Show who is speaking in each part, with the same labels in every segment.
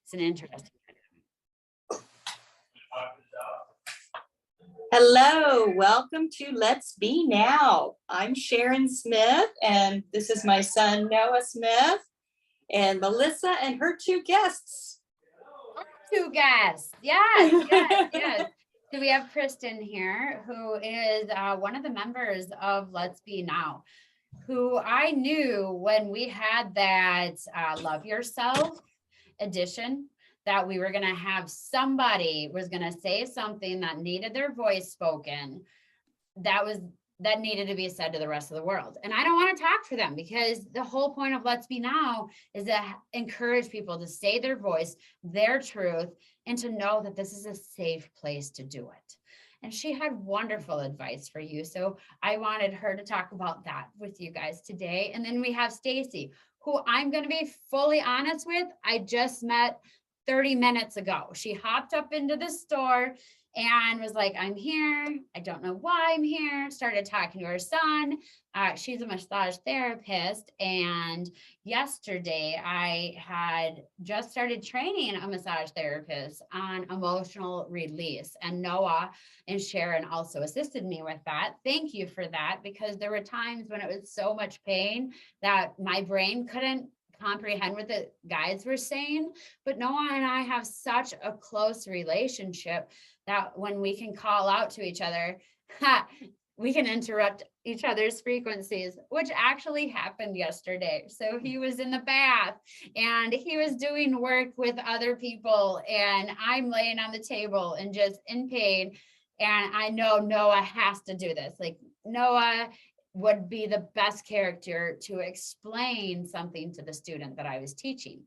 Speaker 1: It's an interesting.
Speaker 2: Hello, welcome to Let's Be Now. I'm Sharon Smith, and this is my son, Noah Smith, and Melissa and her two guests.
Speaker 1: Two guests. Yes. So we have Kristen here, who is one of the members of Let's Be Now, who I knew when we had that Love Yourself edition, that we were going to have somebody was going to say something that needed their voice spoken, that needed to be said to the rest of the world. And I don't want to talk for them, because the whole point of Let's Be Now is to encourage people to say their voice, their truth, and to know that this is a safe place to do it. And she had wonderful advice for you. So I wanted her to talk about that with you guys today. And then we have Stacy, who I'm going to be fully honest with, I just met 30 minutes ago. She hopped up into the store and was like, I'm here. I don't know why I'm here. Started talking to her son. She's a massage therapist. And yesterday I had just started training a massage therapist on emotional release. And Noah and Sharon also assisted me with that. Thank you for that, because there were times when it was so much pain that my brain couldn't comprehend what the guides were saying. But Noah and I have such a close relationship that when we can call out to each other, we can interrupt each other's frequencies, which actually happened yesterday. So he was in the bath and he was doing work with other people, and I'm laying on the table and just in pain. And I know Noah has to do this. Like, Noah would be the best character to explain something to the student that I was teaching.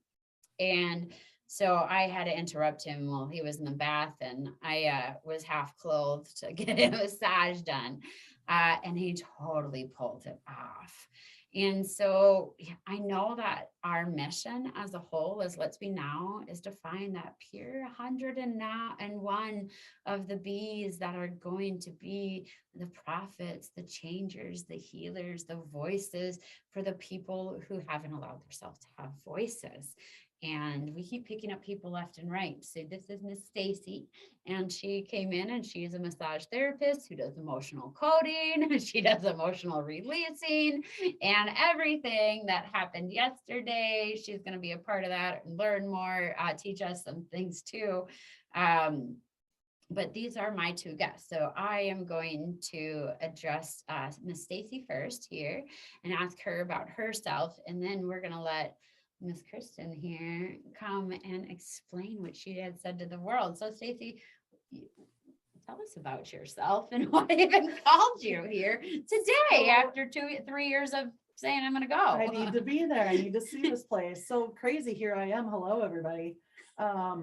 Speaker 1: And so I had to interrupt him while he was in the bath, and I was half clothed to get a massage done. And he totally pulled it off. And so I know that our mission as a whole as Let's Be Now is to find that pure 101 of the bees that are going to be the prophets, the changers, the healers, the voices for the people who haven't allowed themselves to have voices. And we keep picking up people left and right. So this is Miss Stacy, and she came in and she is a massage therapist who does emotional coding. She does emotional releasing and everything that happened yesterday. She's going to be a part of that and learn more, teach us some things too. But these are my two guests. So I am going to address Miss Stacy first here and ask her about herself. And then we're going to let Miss Kristen here come and explain what she had said to the world. So Stacy, tell us about yourself and what even called you here today after 3 years of saying I'm going to go.
Speaker 3: I need to be there. I need to see this place. So crazy. Here I am. Hello, everybody. I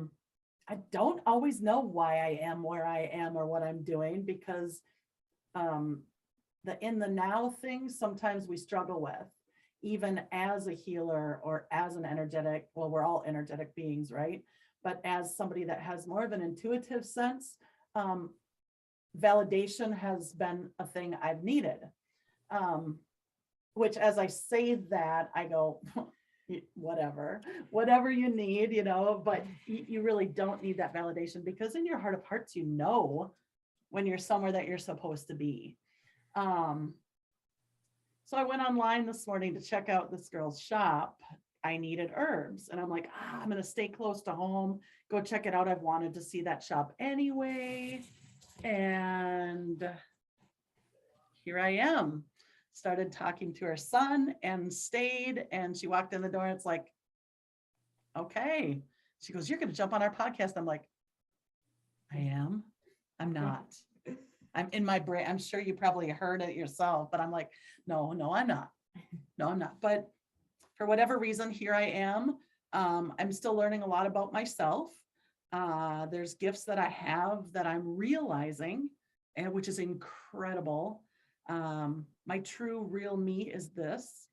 Speaker 3: don't always know why I am where I am or what I'm doing, because the in the now things sometimes we struggle with. Even as a healer or as an energetic, well, we're all energetic beings, right? But as somebody that has more of an intuitive sense, validation has been a thing I've needed. Which as I say that, I go, whatever you need, but you really don't need that validation, because in your heart of hearts, when you're somewhere that you're supposed to be. So I went online this morning to check out this girl's shop. I needed herbs, and I'm like, I'm going to stay close to home, go check it out. I've wanted to see that shop anyway. And here I am. Started talking to her son and stayed, and she walked in the door and it's like, okay. She goes, you're going to jump on our podcast. I'm like, I am. I'm not. I'm in my brain. I'm sure you probably heard it yourself, but I'm like, no, I'm not. No, I'm not. But for whatever reason, here I am. I'm still learning a lot about myself. There's gifts that I have that I'm realizing, and which is incredible. My true real me is this.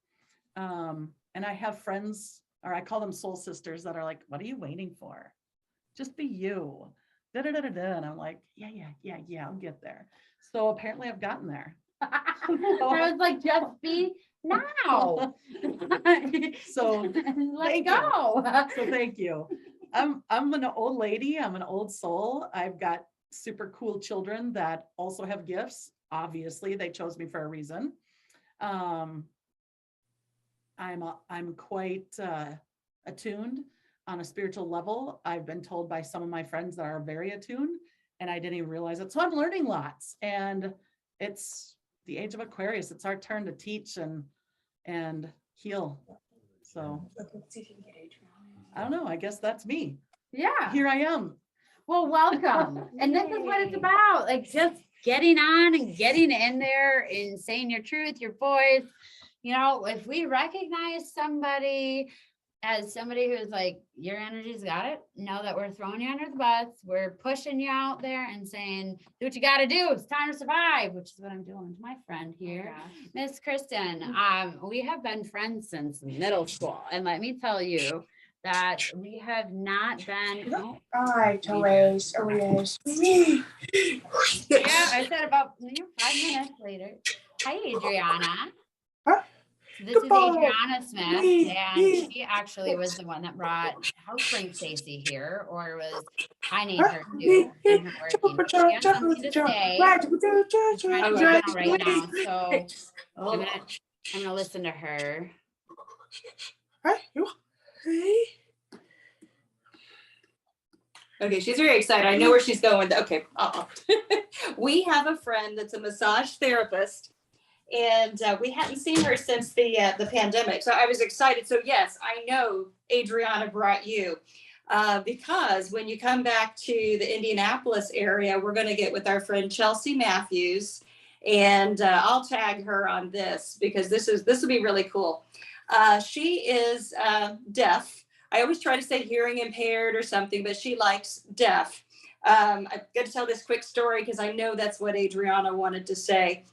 Speaker 3: And I have friends, or I call them soul sisters, that are like, what are you waiting for? Just be you. And I'm like, yeah, I'll get there. So apparently I've gotten there.
Speaker 1: I was like, just be now.
Speaker 3: So
Speaker 1: let's go.
Speaker 3: So thank you. I'm an old lady. I'm an old soul. I've got super cool children that also have gifts. Obviously, they chose me for a reason. I'm quite attuned on a spiritual level. I've been told by some of my friends that are very attuned, and I didn't even realize it. So I'm learning lots, and it's the age of Aquarius. It's our turn to teach and heal. So I don't know. I guess that's me.
Speaker 1: Yeah.
Speaker 3: Here I am.
Speaker 1: Well, welcome. And this is what it's
Speaker 3: Yay.
Speaker 1: about. Like just getting on and getting in there and saying your truth, your voice. You know, if we recognize somebody as somebody who's like, your energy's got it, know that we're throwing you under the bus, we're pushing you out there and saying, do what you got to do. It's time to survive, which is what I'm doing with my friend here, Miss Kristen. We have been friends since middle school. And let me tell you that we have not been. Oh,
Speaker 4: Alright, always.
Speaker 1: yeah, I said about 5 minutes later. Hi, Adriana.
Speaker 4: Huh?
Speaker 1: This is
Speaker 4: Goodbye.
Speaker 1: Adriana Smith, and she actually was the one that brought Housebring Stacy here, or I need her to, and her working. She has something to say. She's trying to journal right now, so I'm gonna listen to her.
Speaker 2: Okay, she's very excited. I know where she's going. Okay. We have a friend that's a massage therapist, and we hadn't seen her since the pandemic. So I was excited. So yes, I know Adriana brought you because when you come back to the Indianapolis area, we're going to get with our friend Chelsea Matthews, and I'll tag her on this because this will be really cool. She is deaf. I always try to say hearing impaired or something, but she likes deaf. I'm going to tell this quick story because I know that's what Adriana wanted to say.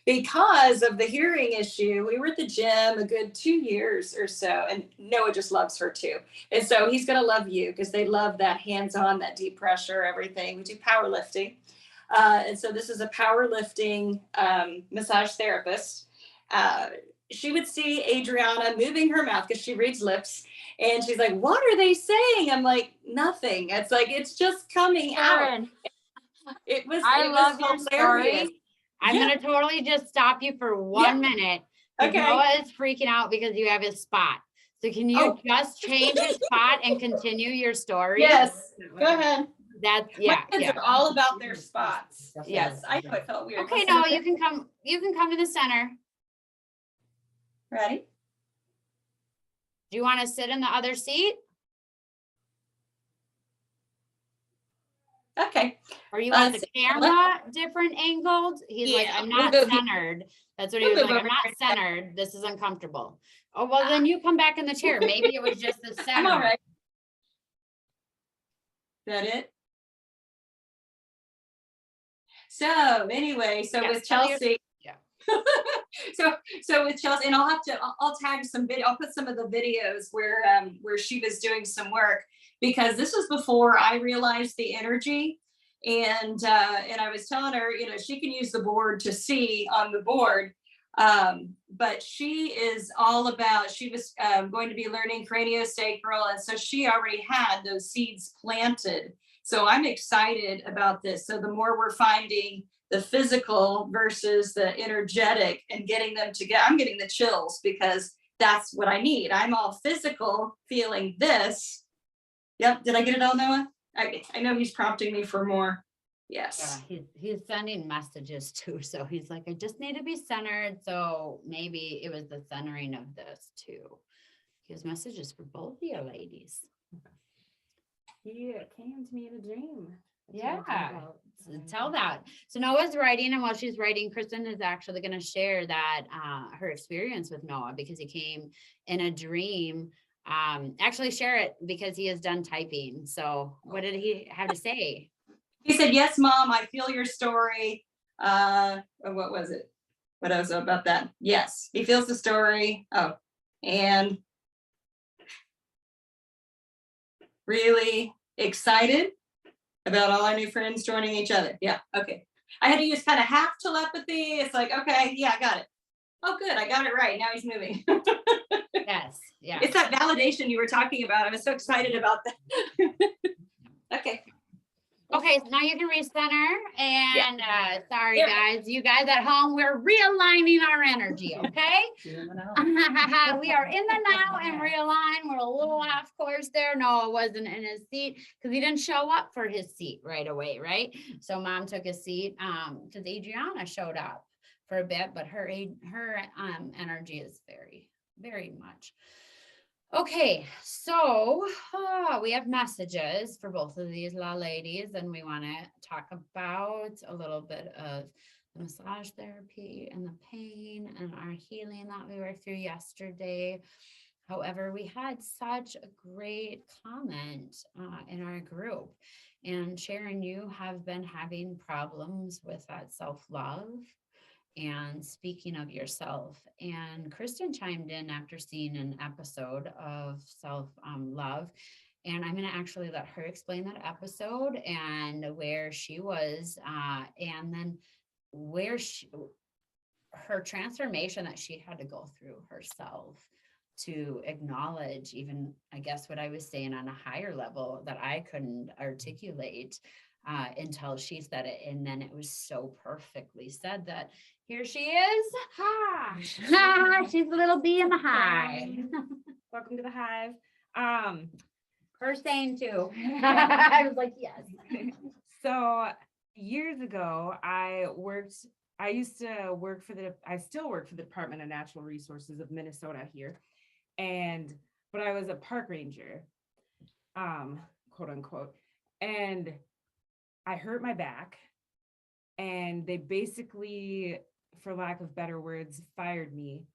Speaker 2: Because of the hearing issue, we were at the gym a good 2 years or so, and Noah just loves her too. And so he's going to love you because they love that hands-on, that deep pressure, everything. We do powerlifting. And so this is a powerlifting massage therapist. She would see Adriana moving her mouth because she reads lips. And she's like, what are they saying? I'm like, nothing. It's like, it's just coming out.
Speaker 1: I love your story. I'm
Speaker 2: Yeah.
Speaker 1: going to totally just stop you for 1 minute.
Speaker 2: Okay.
Speaker 1: Noah is freaking out because you have his spot. So can you just change his spot and continue your story?
Speaker 2: Yes. Go ahead.
Speaker 1: That's
Speaker 2: My kids are all about their spots.
Speaker 1: Yes.
Speaker 2: I know it felt weird.
Speaker 1: Okay, no, you can come to the center.
Speaker 2: Ready?
Speaker 1: Do you want to sit in the other seat?
Speaker 2: Okay.
Speaker 1: Or you want the
Speaker 2: sit.
Speaker 1: camera different angled? He's like,
Speaker 2: Yeah,
Speaker 1: I'm
Speaker 2: we'll
Speaker 1: not
Speaker 2: go here.
Speaker 1: centered. That's what he
Speaker 2: We'll
Speaker 1: was
Speaker 2: move
Speaker 1: like. I'm
Speaker 2: over
Speaker 1: not
Speaker 2: here.
Speaker 1: centered. This is uncomfortable. Oh, well, then you come back in the chair. Maybe it was just the center.
Speaker 2: I'm all right. Is that it? So anyway,
Speaker 1: Yeah,
Speaker 2: with
Speaker 1: tell your-
Speaker 2: Chelsea.
Speaker 1: yeah.
Speaker 2: So with Chelsea, and I'll tag some video. I'll put some of the videos where she was doing some work, because this was before I realized the energy. And I was telling her, she can use the board to see on the board. But she is all about, she was going to be learning craniosacral. And so she already had those seeds planted. So I'm excited about this. So the more we're finding the physical versus the energetic and getting them together, I'm getting the chills because that's what I need. I'm all physical feeling this. Yep. Did I get it all, Noah? I know he's prompting me for more. Yes.
Speaker 1: Yeah, he's sending messages too. So he's like, I just need to be centered. So maybe it was the centering of this too. He has messages for both of you ladies.
Speaker 5: He came to me in a dream.
Speaker 1: Yeah. Tell that. So Noah's writing, and while she's writing, Kristen is actually going to share that her experience with Noah, because he came in a dream. Actually share it because he has done typing. So what did he have to say?
Speaker 2: He said, yes, Mom, I feel your story. What was it? What else about that? Yes, he feels the story. Oh, and really excited about all our new friends joining each other. Yeah, okay. I had to use kind of half telepathy. It's like, okay, yeah, I got it. Oh, good. I got it right. Now he's moving.
Speaker 1: Yes, yeah.
Speaker 2: It's that validation you were talking about. I was so excited about that. Okay.
Speaker 1: Okay, so now you can recenter and sorry
Speaker 2: There.
Speaker 1: guys, you guys at home, we're realigning our energy, okay?
Speaker 3: Here and now.
Speaker 1: We are in the now and realign. We're a little off course there. Noah wasn't in his seat because he didn't show up for his seat right away, right? So mom took his seat because Adriana showed up for a bit, but her energy is very, very much. Okay, so we have messages for both of these ladies, and we want to talk about a little bit of the massage therapy and the pain and our healing that we worked through yesterday. However, we had such a great comment in our group, and Sharon, you have been having problems with that self-love and speaking of yourself. And Kristen chimed in after seeing an episode of self-love. And I'm going to actually let her explain that episode and where she was, and then where her transformation that she had to go through herself to acknowledge, even, I guess, what I was saying on a higher level that I couldn't articulate until she said it. And then it was so perfectly said that here she is.
Speaker 5: Hi.
Speaker 1: She's a little bee in the hive.
Speaker 5: Welcome to the hive.
Speaker 1: Her saying too. I was like, yes.
Speaker 5: So years ago, I still work for the Department of Natural Resources of Minnesota here. But I was a park ranger, quote unquote. And I hurt my back, and they basically, for lack of better words, fired me.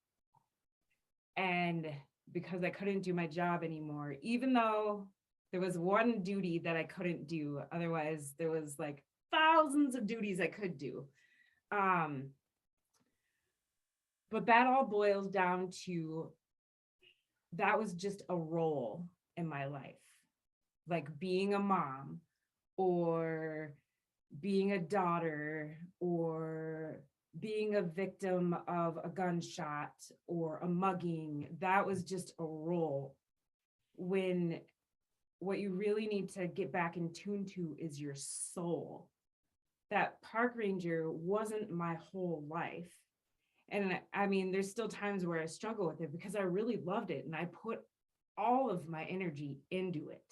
Speaker 5: And because I couldn't do my job anymore, even though there was one duty that I couldn't do, otherwise there was like thousands of duties I could do. But that all boils down to, that was just a role in my life, like being a mom or being a daughter or being a victim of a gunshot or a mugging. That was just a role, when what you really need to get back in tune to is your soul. That park ranger wasn't my whole life. And I mean, there's still times where I struggle with it because I really loved it. And I put all of my energy into it,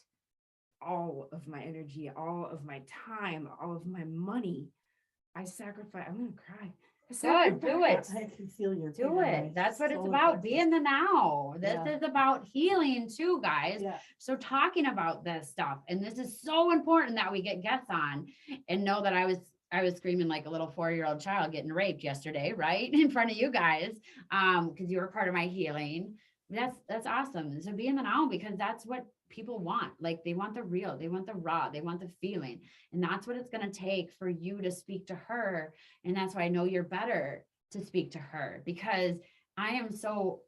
Speaker 5: all of my energy, all of my time, all of my money. I sacrifice. I'm going to cry.
Speaker 1: Good, do it.
Speaker 3: I can feel your
Speaker 1: Do
Speaker 3: pain.
Speaker 1: it. That's what it's
Speaker 3: So
Speaker 1: about.
Speaker 3: affected.
Speaker 1: Be in the now. This
Speaker 3: Yeah.
Speaker 1: is about healing too, guys.
Speaker 3: Yeah.
Speaker 1: So talking about this stuff, and this is so important that we get guests on and know that I was screaming like a little 4-year-old child getting raped yesterday, right? In front of you guys. Because you were part of my healing. That's awesome. So be in the now, because that's what people want. Like, they want the real, they want the raw, they want the feeling. And that's what it's going to take for you to speak to her. And that's why I know you're better to speak to her, because I am so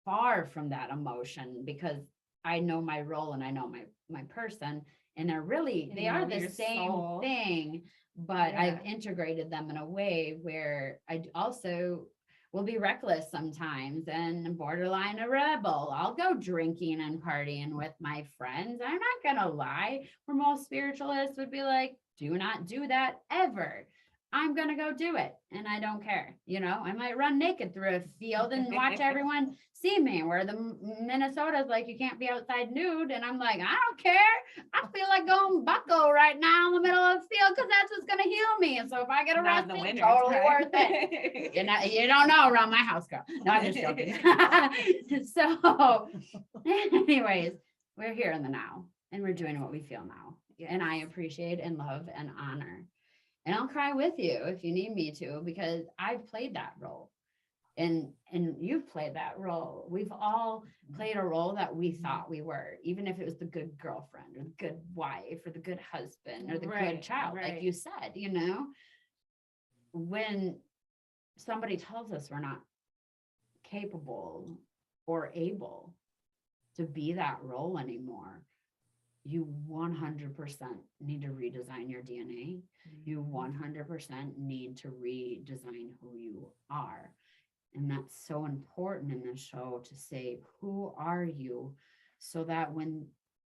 Speaker 1: far from that emotion, because I know my role and I know my person, and they are the same thing, but I've integrated them in a way where I also will be reckless sometimes and borderline a rebel. I'll go drinking and partying with my friends. I'm not gonna lie, where most spiritualists would be like, do not do that ever. I'm going to go do it, and I don't care. I might run naked through a field and watch everyone see me, where the Minnesota's like, you can't be outside nude. And I'm like, I don't care. I feel like going bucko right now in the middle of the field, because that's what's going to heal me. And so if I get arrested, totally worth it. You don't know around my house, girl. No, I'm just joking. So anyways, we're here in the now, and we're doing what we feel now. And I appreciate and love and honor. And I'll cry with you if you need me to, because I've played that role, and you've played that role. We've all played a role that we thought we were, even if it was the good girlfriend or the good wife or the good husband or the good child, like you said. When somebody tells us we're not capable or able to be that role anymore, you 100% need to redesign your DNA. You 100% need to redesign who you are. And that's so important in the show to say, who are you? So that when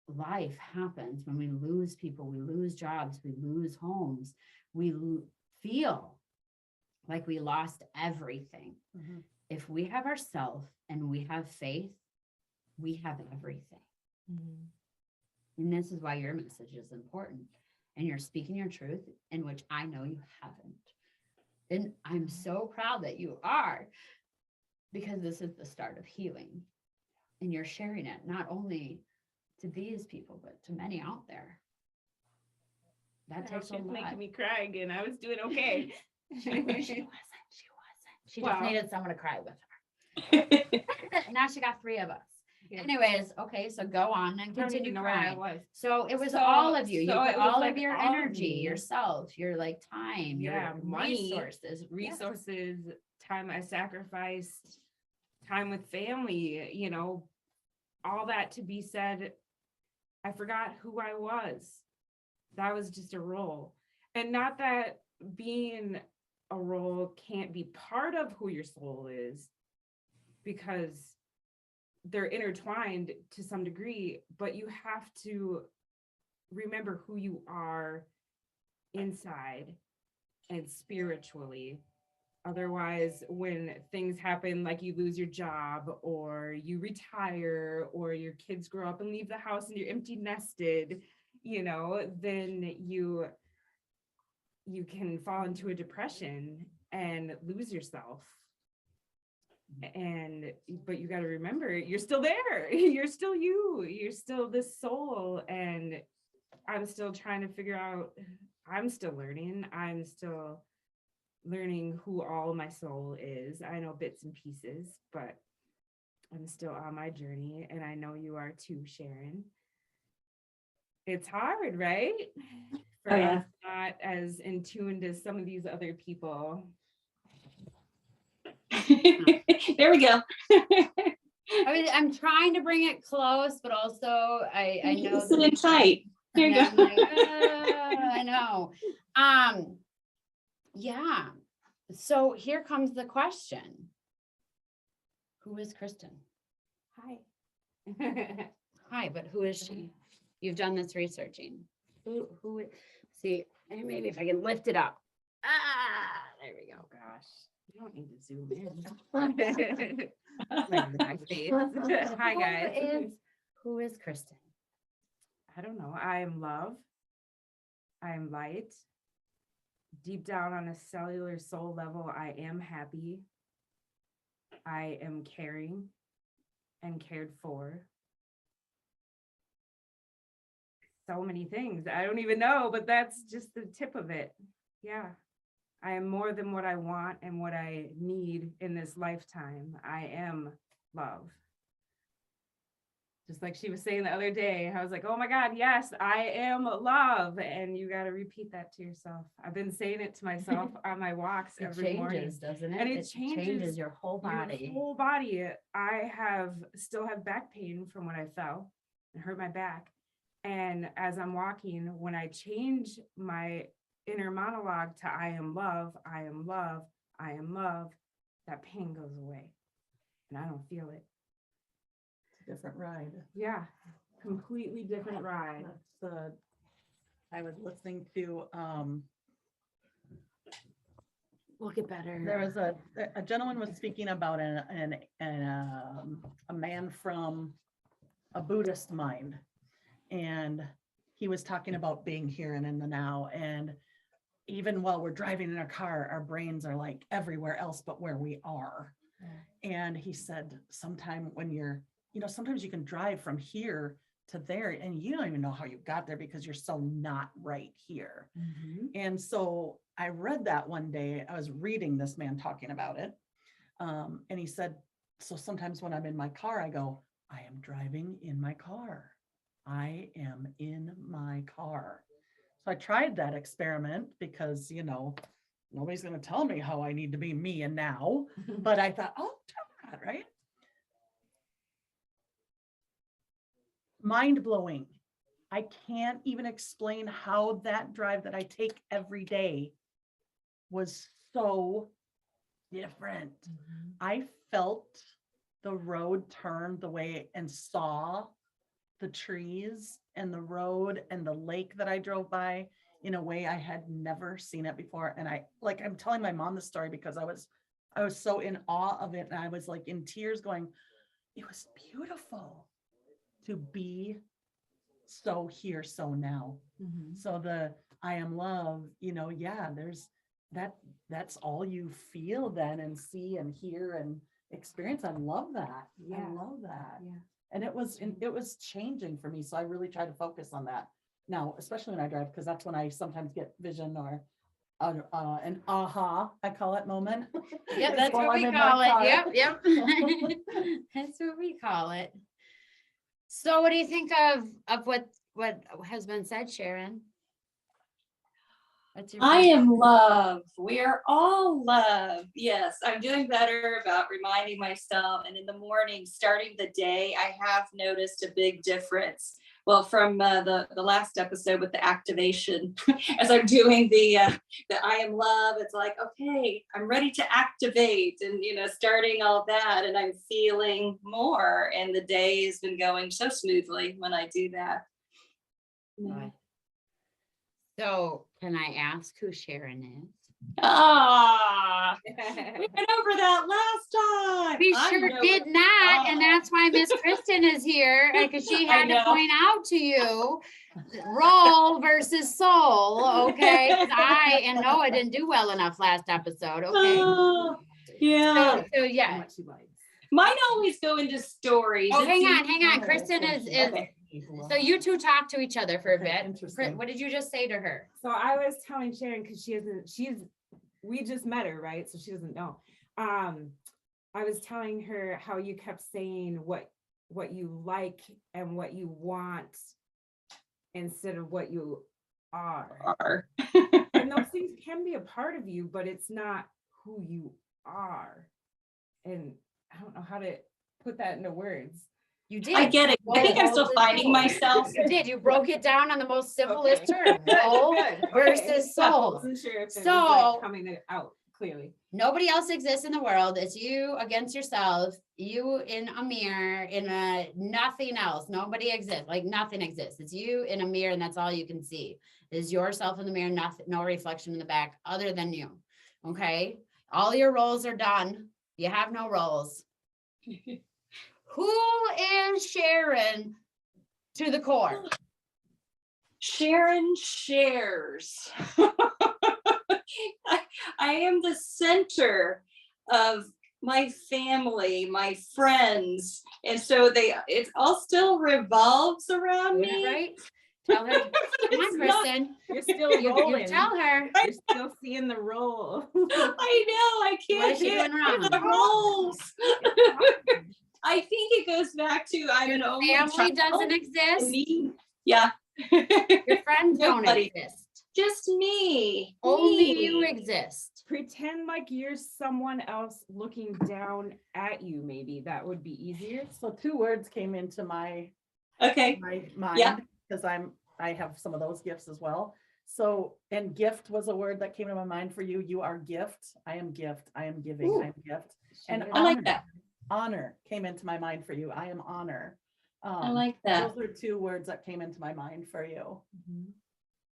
Speaker 1: life happens, when we lose people, we lose jobs, we lose homes, we feel like we lost everything.
Speaker 3: Mhm.
Speaker 1: If we have ourselves and we have faith, we have everything. And this is why your message is important. And you're speaking your truth, in which I know you haven't. And I'm so proud that you are, because this is the start of healing. And you're sharing it not only to these people, but to many out there. That takes a
Speaker 5: She's
Speaker 1: lot.
Speaker 5: making me cry again. I was doing okay.
Speaker 1: She wasn't. She just
Speaker 5: Well.
Speaker 1: needed someone to cry with her. Now she got 3 of us.
Speaker 5: Yeah.
Speaker 1: Anyways, okay, so go on and
Speaker 5: I don't even
Speaker 1: continue
Speaker 5: know where I
Speaker 1: crying.
Speaker 5: was.
Speaker 1: So it was
Speaker 5: So-
Speaker 1: all of you. You
Speaker 5: so
Speaker 1: put
Speaker 5: it was
Speaker 1: all
Speaker 5: like
Speaker 1: of your
Speaker 5: all of
Speaker 1: energy,
Speaker 5: me.
Speaker 1: yourself, your like time,
Speaker 5: Yeah,
Speaker 1: your
Speaker 5: money,
Speaker 1: resources. Yes.
Speaker 5: Resources, time I sacrificed, time with family, you know, all that to be said, I forgot who I was. That was just a role. And not that being a role can't be part of who your soul is, because they're intertwined to some degree, but you have to remember who you are inside and spiritually. Otherwise, when things happen, like you lose your job or you retire or your kids grow up and leave the house and you're empty nested, you know, then you can fall into a depression and lose yourself. And but you got to remember, you're still there. You're still you. You're still this soul. And I'm still trying to figure out, I'm still learning. I'm still learning who all my soul is. I know bits and pieces, but I'm still on my journey, and I know you are too, Sharon. It's hard, right? For
Speaker 2: Oh, yeah.
Speaker 5: us not as in tuned as some of these other people.
Speaker 2: There we go.
Speaker 1: I'm trying to bring it close, but also I know
Speaker 2: Sit in tight. There you
Speaker 1: Yeah,
Speaker 2: go.
Speaker 1: I'm like, I know. Yeah. So here comes the question. Who is Kristen?
Speaker 5: Hi.
Speaker 1: Hi, but who is she? You've done this researching. See, and maybe if I can lift it up. There we go.
Speaker 5: Gosh, you don't need to zoom in. Like my face. Hi, guys.
Speaker 1: Who is Kristen?
Speaker 5: I don't know. I am love. I am light. Deep down on a cellular soul level, I am happy. I am caring and cared for. So many things. I don't even know, but that's just the tip of it. Yeah. I am more than what I want and what I need in this lifetime. I am love. Just like she was saying the other day, I was like, oh my God, yes, I am love. And you got to repeat that to yourself. I've been saying it to myself on my walks
Speaker 1: It
Speaker 5: every morning.
Speaker 1: changes, doesn't it?
Speaker 5: And it changes
Speaker 1: your whole body.
Speaker 5: Your whole body. I still have back pain from when I fell and hurt my back. And as I'm walking, when I change my inner monologue to I am love, I am love, I am love, that pain goes away and I don't feel it.
Speaker 3: It's a different ride.
Speaker 5: Yeah, completely different ride.
Speaker 3: That's I was listening to
Speaker 1: We'll get better.
Speaker 3: there was a gentleman was speaking about a man from a Buddhist mind, and he was talking about being here and in the now. And even while we're driving in our car, our brains are like everywhere else but where we are. And he said, sometime when sometimes you can drive from here to there and you don't even know how you got there because you're so not right here.
Speaker 5: Mm-hmm.
Speaker 3: And so I read that one day. I was reading this man talking about it. And he said, so sometimes when I'm in my car, I go, I am driving in my car. I am in my car. So I tried that experiment because, nobody's going to tell me how I need to be me and now. But I thought, oh, try that, right? Mind blowing. I can't even explain how that drive that I take every day was so different. I felt the road turn the way and saw the trees and the road and the lake that I drove by in a way I had never seen it before. And I'm telling my mom the story because I was so in awe of it. And I was like in tears going, it was beautiful to be so here, so now. So I am love, yeah, there's that's all you feel then and see and hear and experience. I love that.
Speaker 5: Yeah.
Speaker 3: I love that.
Speaker 5: Yeah.
Speaker 3: And it was changing for me. So I really try to focus on that now, especially when I drive, because that's when I sometimes get vision or an aha, I call it moment.
Speaker 1: Yep, that's
Speaker 3: While
Speaker 1: what
Speaker 3: I'm
Speaker 1: we
Speaker 3: in my
Speaker 1: call it.
Speaker 3: car.
Speaker 1: Yep. That's what we call it. So what do you think of what has been said, Sharon? What's your
Speaker 2: I
Speaker 1: feedback?
Speaker 2: am love. We are all love. Yes, I'm doing better about reminding myself. And in the morning, starting the day, I have noticed a big difference. Well, from the last episode with the activation, as I'm doing the I am love, it's like, okay, I'm ready to activate and, starting all that. And I'm feeling more. And the day has been going so smoothly when I do that.
Speaker 1: Good. So can I ask who Sharon is?
Speaker 2: We went over that last time.
Speaker 1: We
Speaker 2: I
Speaker 1: sure
Speaker 2: know
Speaker 1: did
Speaker 2: it.
Speaker 1: not, and that's why Miss Kristen is here, because she had to
Speaker 2: know.
Speaker 1: point out to you role versus soul, okay? 'Cause and Noah didn't do well enough last episode, okay?
Speaker 2: Oh, yeah.
Speaker 1: So yeah.
Speaker 5: What you like.
Speaker 2: Mine always go into stories.
Speaker 1: Oh,
Speaker 2: It's
Speaker 1: hang
Speaker 2: usually-
Speaker 1: on. Kristen is.
Speaker 2: Okay.
Speaker 1: So you two talk to each other for a
Speaker 3: Okay,
Speaker 1: bit.
Speaker 3: interesting.
Speaker 1: What did you just say to her?
Speaker 5: So I was telling Sharon, because we just met her, right? So she doesn't know. I was telling her how you kept saying what you like and what you want instead of what you are. And those things can be a part of you, but it's not who you are. And I don't know how to put that into words.
Speaker 1: You did.
Speaker 2: I get it. I think I'm still finding myself.
Speaker 1: You did. You broke it down on the most simplest
Speaker 5: Okay.
Speaker 1: term. Role
Speaker 5: Good.
Speaker 1: versus
Speaker 5: I
Speaker 1: soul.
Speaker 5: wasn't sure if it was
Speaker 1: So-
Speaker 5: like coming out clearly.
Speaker 1: Nobody else exists in the world. It's you against yourself, you in a mirror, nothing else. Nobody exists. Like nothing exists. It's you in a mirror, and that's all you can see is yourself in the mirror, nothing, no reflection in the back other than you. Okay. All your roles are done. You have no roles. Who is Sharon to the core?
Speaker 2: Sharon shares. I am the center of my family, my friends. And so it all still revolves around
Speaker 1: Is that
Speaker 2: me.
Speaker 1: right? Tell her. Come on, Kristen.
Speaker 5: You're still
Speaker 1: You
Speaker 5: rolling.
Speaker 1: tell her.
Speaker 5: You're still seeing the roll.
Speaker 2: I know, I can't
Speaker 1: What is she
Speaker 2: get
Speaker 1: doing wrong?
Speaker 2: the roles. I think it goes back to I'm an only
Speaker 1: Family
Speaker 2: child.
Speaker 1: doesn't exist.
Speaker 2: Me. Yeah.
Speaker 1: Your friends don't
Speaker 2: Nobody.
Speaker 1: exist.
Speaker 2: Just me.
Speaker 1: Only
Speaker 2: Me.
Speaker 1: you exist.
Speaker 5: Pretend like you're someone else looking down at you. Maybe that would be easier.
Speaker 3: So 2 words came into my
Speaker 2: Okay.
Speaker 3: mind
Speaker 2: Yeah.
Speaker 3: because I have some of those gifts as well. So, and gift was a word that came to my mind for you. You are gift. I am gift. I am giving.
Speaker 2: Ooh.
Speaker 3: I am gift. And
Speaker 2: I like
Speaker 3: honor.
Speaker 2: that.
Speaker 3: Honor came into my mind for you. I am honor.
Speaker 2: I like that.
Speaker 3: Those are 2 words that came into my mind for you.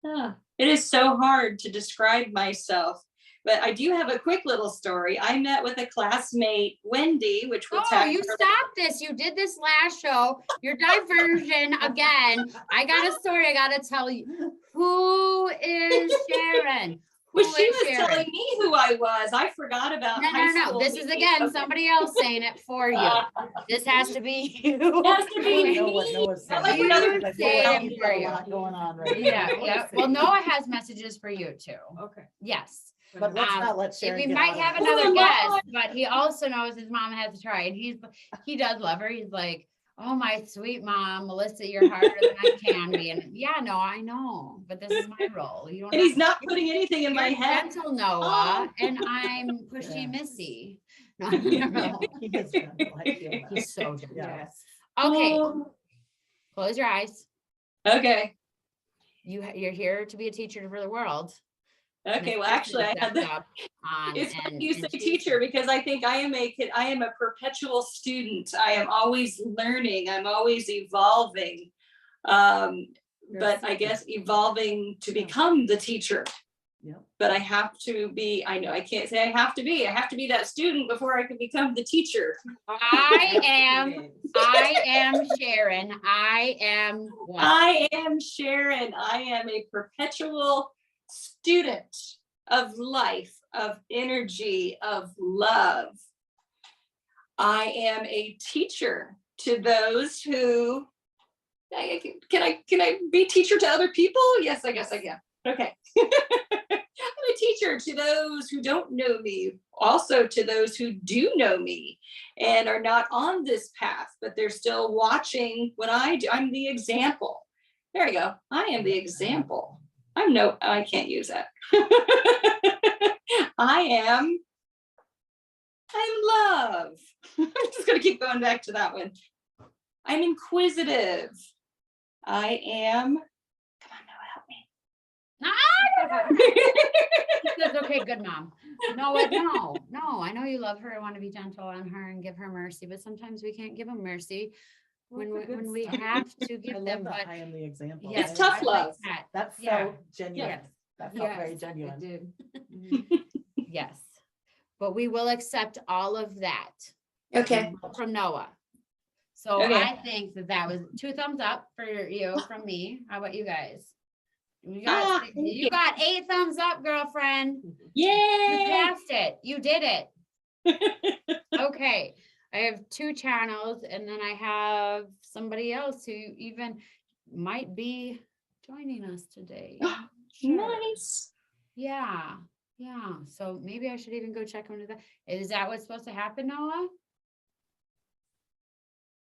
Speaker 2: Ah, it is so hard to describe myself, but I do have a quick little story. I met with a classmate, Wendy, which will
Speaker 1: Oh, you stopped this. You did this last show. Your diversion again. I got a story I got to tell you. Who is Sharon?
Speaker 2: Well,
Speaker 1: Who
Speaker 2: she
Speaker 1: is
Speaker 2: was
Speaker 1: Sharon?
Speaker 2: telling me who I was. I forgot about high
Speaker 1: No.
Speaker 2: school
Speaker 1: This is
Speaker 2: meeting.
Speaker 1: again
Speaker 2: Okay.
Speaker 1: somebody else saying it for you. This has to be you.
Speaker 2: It has to be
Speaker 3: I know what
Speaker 2: me.
Speaker 3: Noah's
Speaker 2: I
Speaker 3: saying.
Speaker 2: like
Speaker 1: You
Speaker 2: another
Speaker 3: I feel
Speaker 1: say
Speaker 3: like
Speaker 1: it
Speaker 3: he's
Speaker 1: for
Speaker 3: got a
Speaker 1: you.
Speaker 3: lot going on right
Speaker 1: Yeah,
Speaker 3: now.
Speaker 1: yeah. Well, Noah has messages for you too.
Speaker 5: Okay.
Speaker 1: Yes.
Speaker 3: But let's
Speaker 1: Um,
Speaker 3: not let Sharon
Speaker 1: We
Speaker 3: get
Speaker 1: might
Speaker 3: out of
Speaker 1: have
Speaker 3: it.
Speaker 1: another
Speaker 2: Oh,
Speaker 1: guest,
Speaker 2: my.
Speaker 1: but he also knows his mom has to try, and he does love her. He's like, oh, my sweet mom, Melissa, you're harder than I can be. And yeah, no, I know, but this is my role. You don't
Speaker 2: And he's
Speaker 1: have-
Speaker 2: not putting anything in my
Speaker 1: You're
Speaker 2: head.
Speaker 1: gentle, Noah,
Speaker 2: Oh.
Speaker 1: and I'm pushy
Speaker 3: Yeah.
Speaker 1: Missy. No, no.
Speaker 3: He is gentle, I feel that.
Speaker 1: He's so gentle.
Speaker 5: Yes.
Speaker 1: Okay,
Speaker 2: Oh,
Speaker 1: close your eyes.
Speaker 2: okay.
Speaker 1: You're here to be a teacher for the world.
Speaker 2: Okay, well,
Speaker 1: Miss
Speaker 2: actually, I had
Speaker 1: stepped
Speaker 2: that.
Speaker 1: up on
Speaker 2: It's funny
Speaker 1: and
Speaker 2: you say
Speaker 1: she's-
Speaker 2: teacher, because I think I am a perpetual student. I am always learning. I'm always evolving. But I guess evolving to become the teacher.
Speaker 3: Yep.
Speaker 2: But I have to be, I know I can't say I have to be that student before I can become the teacher.
Speaker 1: I am Sharon. I am what?
Speaker 2: I am Sharon. I am a perpetual student of life, of energy, of love. I am a teacher to those who, can I be teacher to other people? Yes, I guess I can. Okay. I'm a teacher to those who don't know me, also to those who do know me and are not on this path, but they're still watching what I do. I'm the example. There you go. I am the example. I can't use that. I'm love. I'm just gonna keep going back to that one. I'm inquisitive. I am, come on, Noah, help me.
Speaker 1: She says, okay, good mom. No, I know you love her. I want to be gentle on her and give her mercy, but sometimes we can't give them mercy when we have to
Speaker 3: I
Speaker 1: give
Speaker 3: love
Speaker 1: them,
Speaker 3: that
Speaker 1: but
Speaker 3: I am the example.
Speaker 1: yes,
Speaker 2: It's tough
Speaker 1: I like
Speaker 2: love.
Speaker 1: that.
Speaker 3: That
Speaker 1: Yeah.
Speaker 3: felt genuine.
Speaker 1: Yes.
Speaker 3: That felt very
Speaker 5: Yes,
Speaker 3: genuine.
Speaker 5: it did.
Speaker 1: Yes, but we will accept all of that
Speaker 2: Okay.
Speaker 1: from Noah. So
Speaker 2: Okay.
Speaker 1: I think that was 2 thumbs up for you from me. How about you guys? You got,
Speaker 2: thank
Speaker 1: you got 8 thumbs up, girlfriend. You
Speaker 2: Yay!
Speaker 1: passed it. You did it. Okay. I have 2 channels and then I have somebody else who even might be joining us today. Sure.
Speaker 2: Nice.
Speaker 1: Yeah. Yeah. So maybe I should even go check into that. Is that what's supposed to happen, Noah?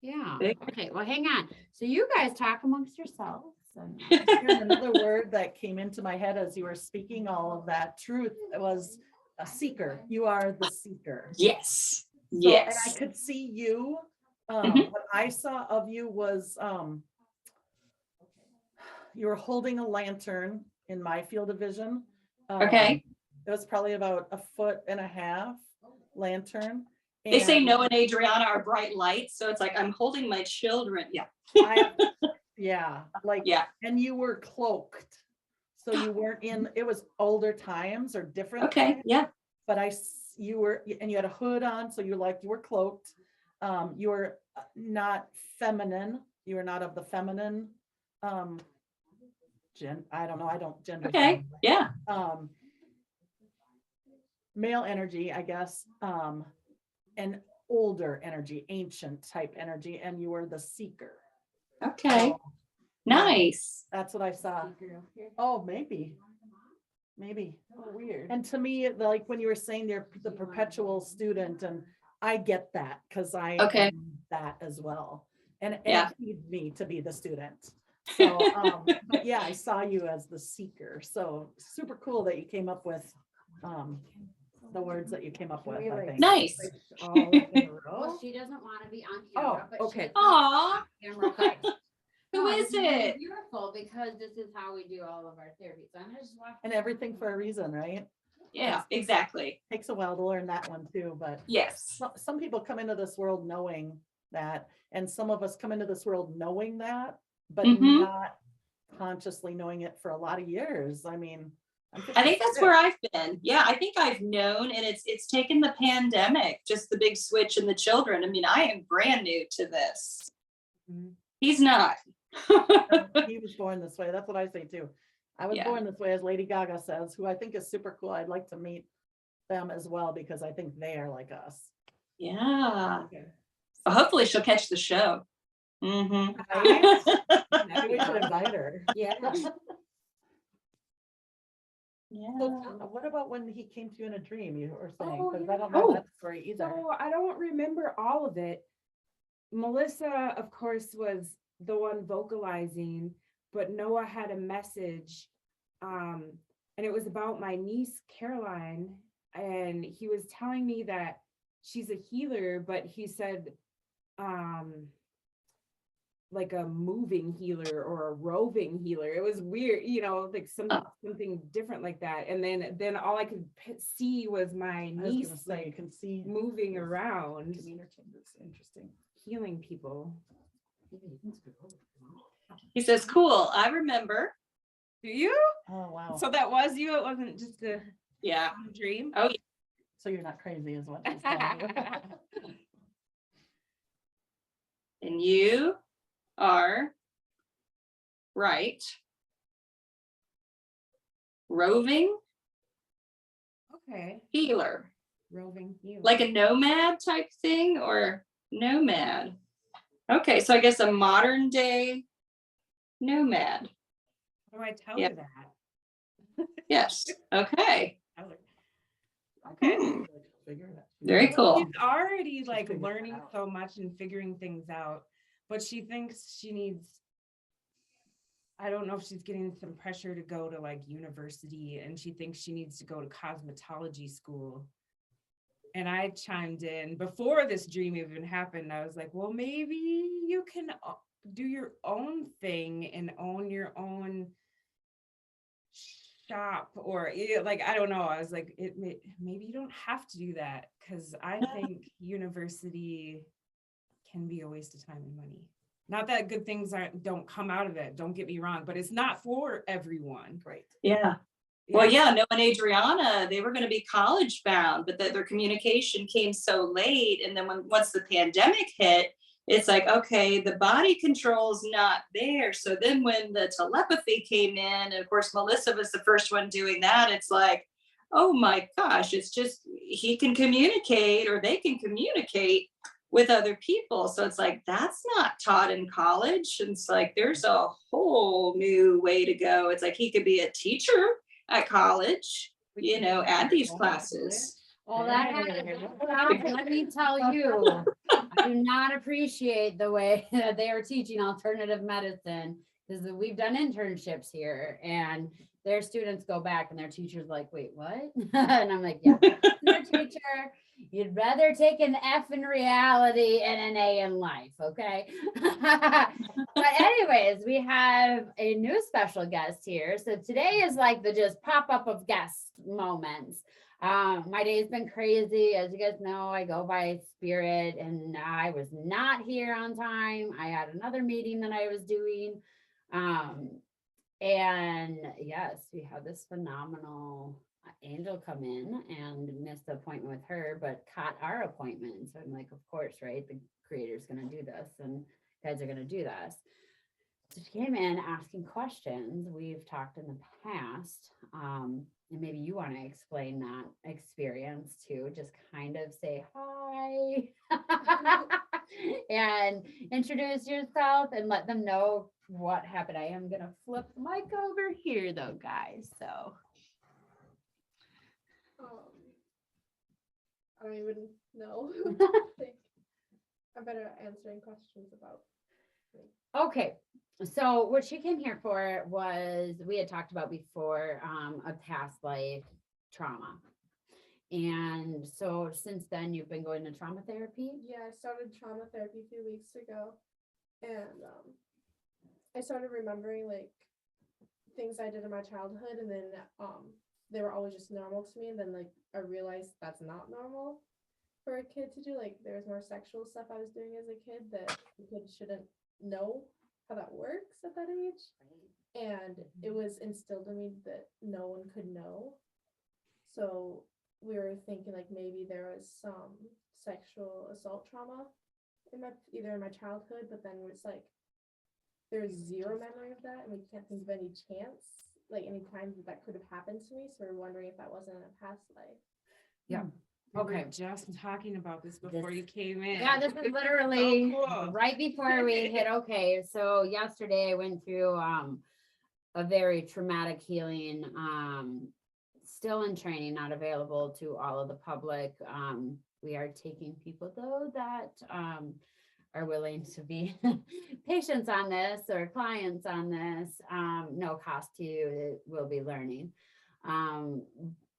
Speaker 1: Yeah.
Speaker 2: Big-
Speaker 1: Okay. Well, hang on. So you guys talk amongst yourselves. And,
Speaker 3: Here's another word that came into my head as you were speaking all of that truth was a seeker. You are the seeker.
Speaker 2: Yes.
Speaker 3: So,
Speaker 2: Yes.
Speaker 3: and I could see you,
Speaker 2: Mhm.
Speaker 3: what I saw of you was, you were holding a lantern in my field of vision.
Speaker 2: Okay.
Speaker 3: It was probably about 1.5 foot lantern.
Speaker 2: They say
Speaker 3: and
Speaker 2: Noah and Adriana are bright lights, so it's like I'm holding my children. Yeah.
Speaker 3: Yeah, like,
Speaker 2: Yeah.
Speaker 3: and you were cloaked. So you weren't in, it was older times or different.
Speaker 2: Okay.
Speaker 3: times,
Speaker 2: Yeah.
Speaker 3: But you were, and you had a hood on, so you were cloaked. You were not feminine. You were not of the feminine, I don't know, I don't gender.
Speaker 2: Okay.
Speaker 3: bend,
Speaker 2: Yeah.
Speaker 3: Male energy, I guess, and older energy, ancient type energy, and you were the seeker.
Speaker 2: Okay.
Speaker 3: So,
Speaker 2: Nice.
Speaker 3: that's what I saw. Oh, maybe.
Speaker 5: Weird.
Speaker 3: And to me, like when you were saying you're the perpetual student, and I get that because I
Speaker 2: Okay.
Speaker 3: am that as well. And
Speaker 2: Yeah.
Speaker 3: it needs me to be the student. So, but yeah, I saw you as the seeker. So super cool that you came up with the words that you came up with, I think.
Speaker 2: Nice.
Speaker 1: well, she doesn't want to be on camera, but
Speaker 3: okay.
Speaker 1: she
Speaker 2: Aw.
Speaker 1: camera side.
Speaker 2: Who
Speaker 1: No,
Speaker 2: is
Speaker 1: this really
Speaker 2: it?
Speaker 1: Beautiful, because this is how we do all of our therapy. So I'm just watching.
Speaker 3: And everything for a reason, right?
Speaker 2: Yeah, exactly.
Speaker 3: Takes a while to learn that one too, but
Speaker 2: Yes.
Speaker 3: some people come into this world knowing that, and some of us come into this world knowing that, but
Speaker 2: Mhm.
Speaker 3: not consciously knowing it for a lot of years. I mean,
Speaker 2: I think that's where I've been. Yeah, I think I've known, and it's taken the pandemic, just the big switch in the children. I mean, I am brand new to this.
Speaker 5: Mhm.
Speaker 2: He's not.
Speaker 3: he was born this way. That's what I say too. I was
Speaker 2: Yeah.
Speaker 3: born this way, as Lady Gaga says, who I think is super cool. I'd like to meet them as well because I think they are like us.
Speaker 2: Yeah.
Speaker 5: Okay.
Speaker 2: Well, hopefully she'll catch the show. Mm-hmm.
Speaker 3: Maybe we should invite her.
Speaker 5: Yeah.
Speaker 2: Yeah.
Speaker 3: So what about when he came to you in a dream, you were saying?
Speaker 5: Oh,
Speaker 3: Because
Speaker 5: yeah.
Speaker 3: I don't know
Speaker 2: Oh.
Speaker 3: that story either.
Speaker 5: So I don't remember all of it. Melissa, of course, was the one vocalizing, but Noah had a message, and it was about my niece Caroline, and he was telling me that she's a healer, but he said, like a moving healer or a roving healer. It was weird, you know, like something different like that. And then all I could see was my
Speaker 3: I was
Speaker 5: niece
Speaker 3: gonna say, you can see
Speaker 5: moving around,
Speaker 3: it's interesting.
Speaker 5: healing people.
Speaker 2: He says, cool. I remember.
Speaker 5: Do you?
Speaker 3: Oh, wow.
Speaker 5: So that was you. It wasn't just a
Speaker 2: Yeah.
Speaker 5: dream.
Speaker 2: Oh, yeah.
Speaker 3: So you're not crazy is what she's telling you.
Speaker 2: And you are right. Roving
Speaker 5: Okay.
Speaker 2: healer.
Speaker 5: Roving healer.
Speaker 2: Like a nomad type thing or nomad. Okay, so I guess a modern day nomad.
Speaker 5: How do I tell
Speaker 2: Yeah.
Speaker 5: you that?
Speaker 2: Yes. Okay.
Speaker 5: Okay.
Speaker 2: Hmm.
Speaker 3: Figure it out.
Speaker 2: Very cool.
Speaker 5: She's already like
Speaker 3: figured it
Speaker 5: learning
Speaker 3: out.
Speaker 5: so much and figuring things out, but she thinks she needs, I don't know if she's getting some pressure to go to like university, and she thinks she needs to go to cosmetology school. And I chimed in before this dream even happened. I was like, well, maybe you can do your own thing and own your own shop, or like, I don't know. I was like, maybe you don't have to do that, because I think university can be a waste of time and money. Not that good things don't come out of it, don't get me wrong, but it's not for everyone.
Speaker 3: Great.
Speaker 2: Yeah. Well, yeah, Noah and Adriana, they were going to be college bound, but their communication came so late. And then once the pandemic hit, it's like, okay, the body control's not there. So then when the telepathy came in, and of course, Melissa was the first one doing that, it's like, oh my gosh, it's just, he can communicate, or they can communicate with other people. So it's like, that's not taught in college. And it's like, there's a whole new way to go. It's like, he could be a teacher at college, you know, add these classes.
Speaker 1: Well, let me tell you, I do not appreciate the way that they are teaching alternative medicine, because we've done internships here and their students go back and their teacher's like, wait, what? And I'm like, yeah, your teacher, you'd rather take an F in reality and an A in life, okay? But anyways, we have a new special guest here. So today is like the just pop-up of guest moments. My day's been crazy. As you guys know, I go by spirit, and I was not here on time. I had another meeting that I was doing. And yes, we had this phenomenal angel come in and missed the appointment with her, but caught our appointment. So I'm like, of course, right? The creator's going to do this, and guys are going to do this. So she came in asking questions. We've talked in the past, and maybe you want to explain that experience too. Just kind of say hi and introduce yourself and let them know what happened. I am going to flip the mic over here though, guys. So
Speaker 6: I don't even know. Like, I'm better at answering questions about.
Speaker 1: okay. So what she came here for was, we had talked about before, a past life trauma. And so since then you've been going to trauma therapy?
Speaker 6: Yeah, I started trauma therapy a few weeks ago, and I started remembering like things I did in my childhood, and then they were always just normal to me, and then like I realized that's not normal for a kid to do. Like there was more sexual stuff I was doing as a kid that a kid shouldn't know how that works at that age. And it was instilled in me that no one could know. So we were thinking like maybe there was some sexual assault trauma in either in my childhood, but then it's like there's zero memory of that, and we can't think of any chance, like any time that could have happened to me. So we're wondering if that wasn't in a past life.
Speaker 1: Yeah.
Speaker 5: We
Speaker 1: Okay.
Speaker 5: were just talking about this before you came in.
Speaker 1: Yeah, this is literally
Speaker 5: So cool.
Speaker 1: right before we hit okay. So yesterday I went through a very traumatic healing, still in training, not available to all of the public. We are taking people though that are willing to be patients on this or clients on this. No cost to you, we'll be learning.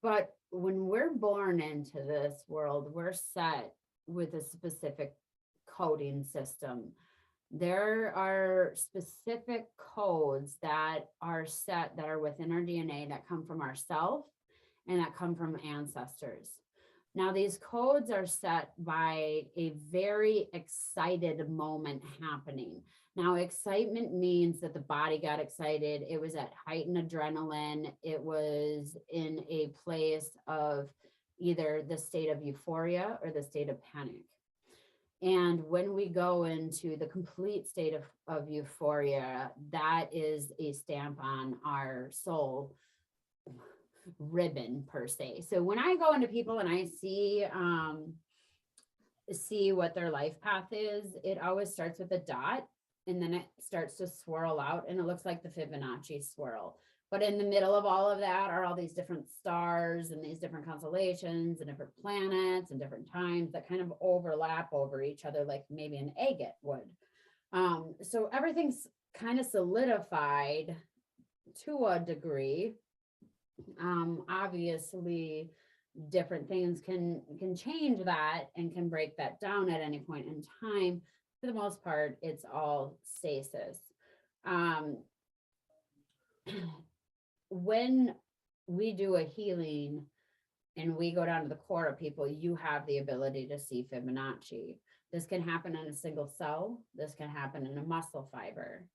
Speaker 1: But when we're born into this world, we're set with a specific coding system There are specific codes that are set that are within our DNA that come from ourself and that come from ancestors. Now, these codes are set by a very excited moment happening. Now, excitement means that the body got excited. It was at heightened adrenaline. It was in a place of either the state of euphoria or the state of panic. And when we go into the complete state of euphoria, that is a stamp on our soul ribbon per se. So when I go into people and I see what their life path is, it always starts with a dot and then it starts to swirl out and it looks like the Fibonacci swirl. But in the middle of all of that are all these different stars and these different constellations and different planets and different times that kind of overlap over each other, like maybe an agate would. So everything's kind of solidified to a degree. Obviously, different things can change that and can break that down at any point in time. For the most part, it's all stasis. When we do a healing and we go down to the core of people, you have the ability to see Fibonacci. This can happen in a single cell. This can happen in a muscle fiber.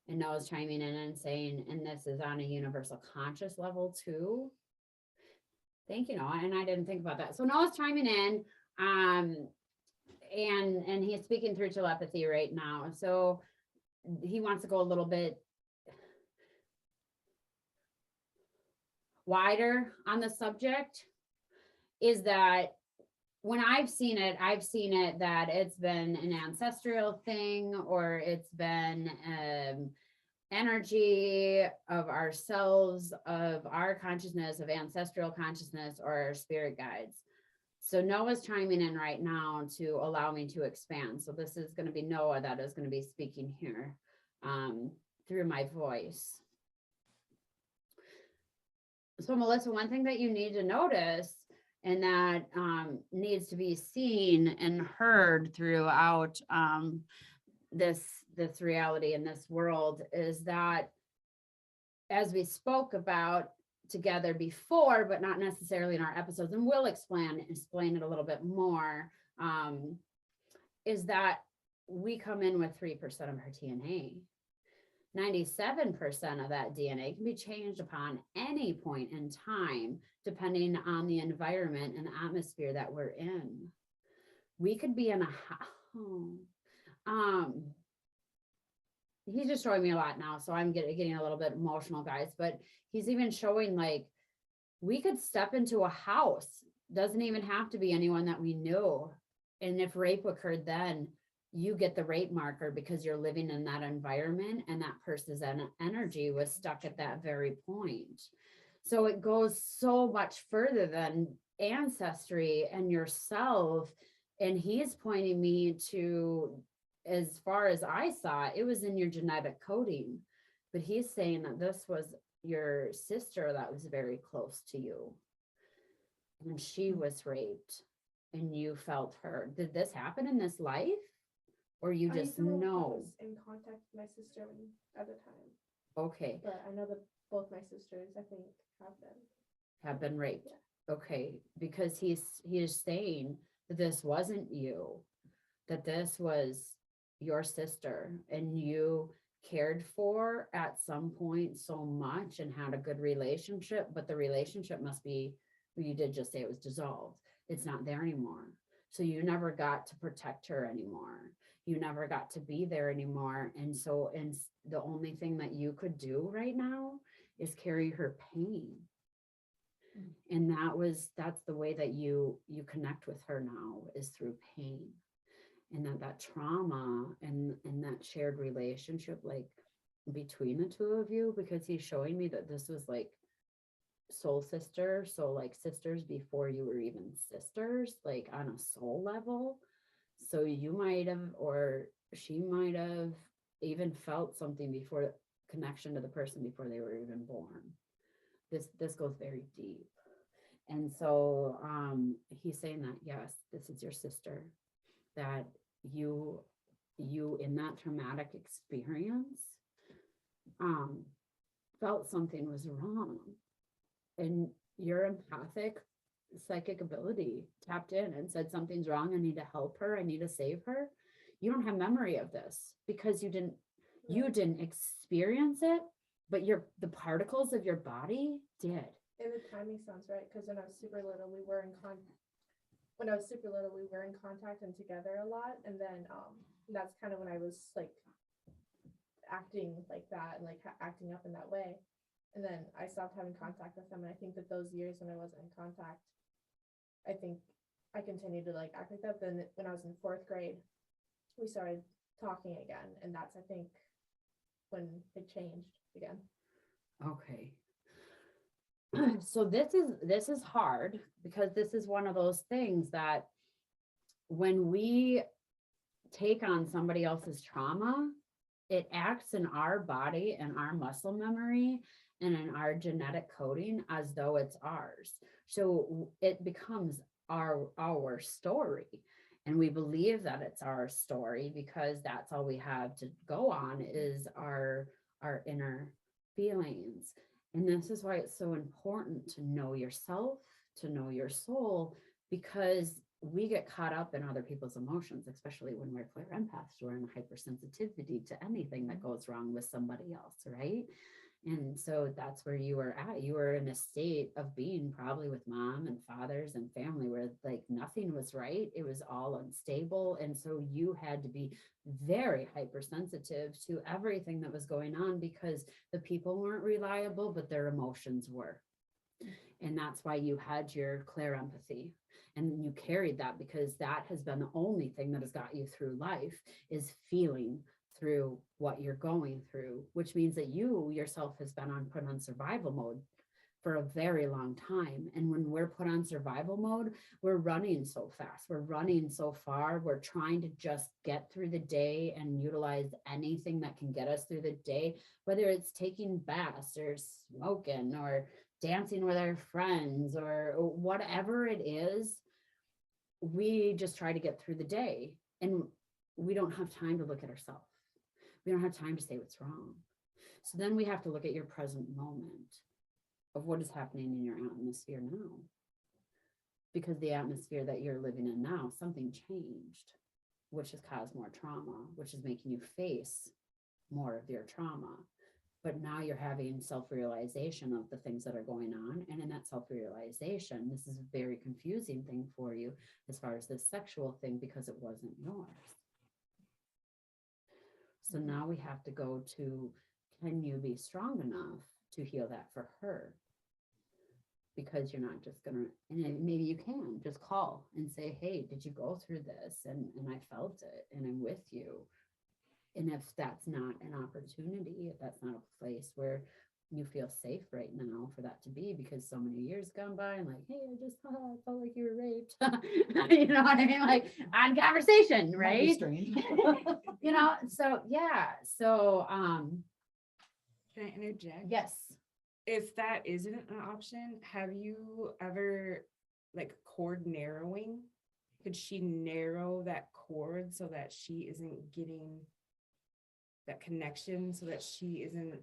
Speaker 1: And Noah's chiming in and saying, and this is on a universal conscious level too. Thank you, Noah. And I didn't think about that. So Noah's chiming in, and he's speaking through telepathy right now. So he wants to go a little bit wider on the subject. Is that when I've seen it that it's been an ancestral thing, or it's been energy of ourselves, of our consciousness, of ancestral consciousness, or our spirit guides. So Noah's chiming in right now to allow me to expand. So this is going to be Noah that is going to be speaking here through my voice. So Melissa, one thing that you need to notice and that needs to be seen and heard throughout this reality in this world is that, as we spoke about together before, but not necessarily in our episodes, and we'll explain it a little bit more, is that we come in with 3% of our DNA. 97% of that DNA can be changed upon any point in time, depending on the environment and atmosphere that we're in. We could be in a he's just showing me a lot now, so I'm getting a little bit emotional, guys, but he's even showing like we could step into a house, doesn't even have to be anyone that we knew, and if rape occurred, then you get the rape marker because you're living in that environment and that person's energy was stuck at that very point. So it goes so much further than ancestry and yourself. And he's pointing me to, as far as I saw, it was in your genetic coding. But he's saying that this was your sister that was very close to you. And she was raped and you felt her. Did this happen in this life? Or you just know?
Speaker 6: I was in contact with my sister at the time.
Speaker 1: Okay.
Speaker 6: But I know that both my sisters, I think,
Speaker 1: Have been raped.
Speaker 6: Yeah.
Speaker 1: Okay. Because he is saying that this wasn't you, that this was your sister, and you cared for at some point so much and had a good relationship, but the relationship must be, you did just say it was dissolved. It's not there anymore. So you never got to protect her anymore. You never got to be there anymore. And so, and the only thing that you could do right now is carry her pain. And that's the way that you connect with her now, is through pain. And that trauma and that shared relationship, like between the two of you, because he's showing me that this was like soul sister. So like sisters before you were even sisters, like on a soul level. So you might have, or she might have even felt something before connection to the person before they were even born. This goes very deep. And so he's saying that, yes, this is your sister, that you you in that traumatic experience felt something was wrong, and your empathic psychic ability tapped in and said something's wrong, I need to help her, I need to save her. You don't have memory of this because you didn't experience it, but the particles of your body did.
Speaker 6: And the timing sounds right, because when I was super little, we were in contact and together a lot, and then that's kind of when I was like acting like that and like acting up in that way, and then I stopped having contact with them. And I think that those years when I wasn't in contact, I think I continued to like act like that. Then when I was in 4th grade, we started talking again, and that's, I think, when it changed again.
Speaker 1: Okay. So this is hard, because this is one of those things that when we take on somebody else's trauma, it acts in our body and our muscle memory and in our genetic coding as though it's ours. So it becomes our story. And we believe that it's our story because that's all we have to go on is our inner feelings. And this is why it's so important to know yourself, to know your soul, because we get caught up in other people's emotions, especially when we're clear empaths. We're in hypersensitivity to anything that goes wrong with somebody else, right? And so that's where you were at. You were in a state of being probably with mom and fathers and family where like nothing was right. It was all unstable. And so you had to be very hypersensitive to everything that was going on because the people weren't reliable, but their emotions were. And that's why you had your clear empathy. And you carried that because that has been the only thing that has got you through life is feeling through what you're going through, which means that you yourself has been put on survival mode for a very long time. And when we're put on survival mode, we're running so fast, we're running so far, we're trying to just get through the day and utilize anything that can get us through the day, whether it's taking baths or smoking or dancing with our friends or whatever it is. We just try to get through the day, and we don't have time to look at ourselves. We don't have time to say what's wrong. So then we have to look at your present moment of what is happening in your atmosphere now. Because the atmosphere that you're living in now, something changed, which has caused more trauma, which is making you face more of your trauma. But now you're having self-realization of the things that are going on. And in that self-realization, this is a very confusing thing for you as far as the sexual thing, because it wasn't yours. So now we have to go to, can you be strong enough to heal that for her? Because you're not just gonna, and maybe you can just call and say, hey, did you go through this? And I felt it and I'm with you. And if that's not an opportunity, if that's not a place where you feel safe right now for that to be, because so many years gone by and like, hey, I just I felt like you were raped. You know what I mean? Like on conversation,
Speaker 3: Might be
Speaker 1: right?
Speaker 3: strange.
Speaker 1: You know, so yeah. So
Speaker 5: Can I interject?
Speaker 1: yes.
Speaker 5: If that isn't an option, have you ever like cord narrowing? Could she narrow that cord so that she isn't getting that connection, so that she isn't,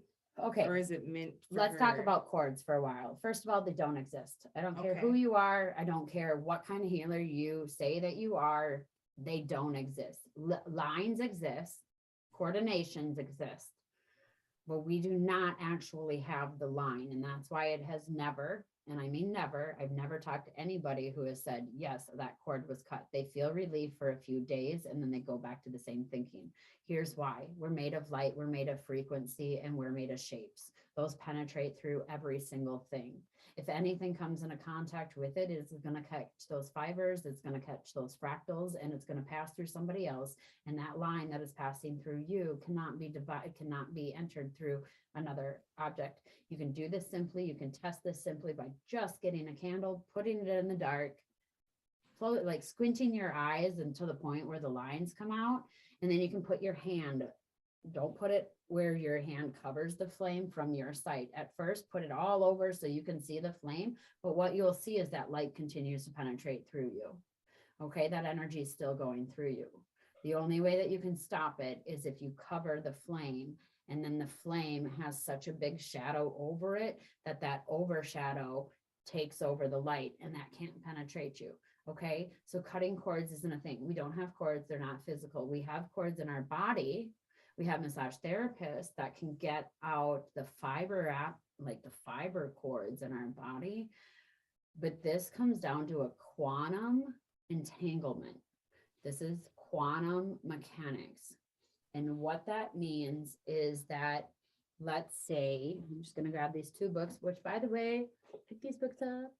Speaker 1: Okay.
Speaker 5: or is it meant for
Speaker 1: Let's talk
Speaker 5: her?
Speaker 1: about cords for a while. First of all, they don't exist. I don't care who
Speaker 5: Okay.
Speaker 1: you are. I don't care what kind of healer you say that you are. They don't exist. Lines exist. Coordinations exist. But we do not actually have the line. And that's why it has never, and I mean never, I've never talked to anybody who has said, yes, that cord was cut. They feel relief for a few days and then they go back to the same thinking. Here's why. We're made of light, we're made of frequency, and we're made of shapes. Those penetrate through every single thing. If anything comes into contact with it, it's going to catch those fibers, it's going to catch those fractals, and it's going to pass through somebody else. And that line that is passing through you cannot be divided, cannot be entered through another object. You can do this simply. You can test this simply by just getting a candle, putting it in the dark, like squinting your eyes until the point where the lines come out. And then you can put your hand, don't put it where your hand covers the flame from your sight. At first, put it all over so you can see the flame. But what you'll see is that light continues to penetrate through you. Okay, that energy is still going through you. The only way that you can stop it is if you cover the flame, and then the flame has such a big shadow over it that that overshadow takes over the light, and that can't penetrate you. Okay, so cutting cords isn't a thing. We don't have cords, they're not physical. We have cords in our body. We have massage therapists that can get out the fiber like the fiber cords in our body. But this comes down to a quantum entanglement. This is quantum mechanics. And what that means is that, let's say, I'm just going to grab these two books, which, by the way, pick these books up.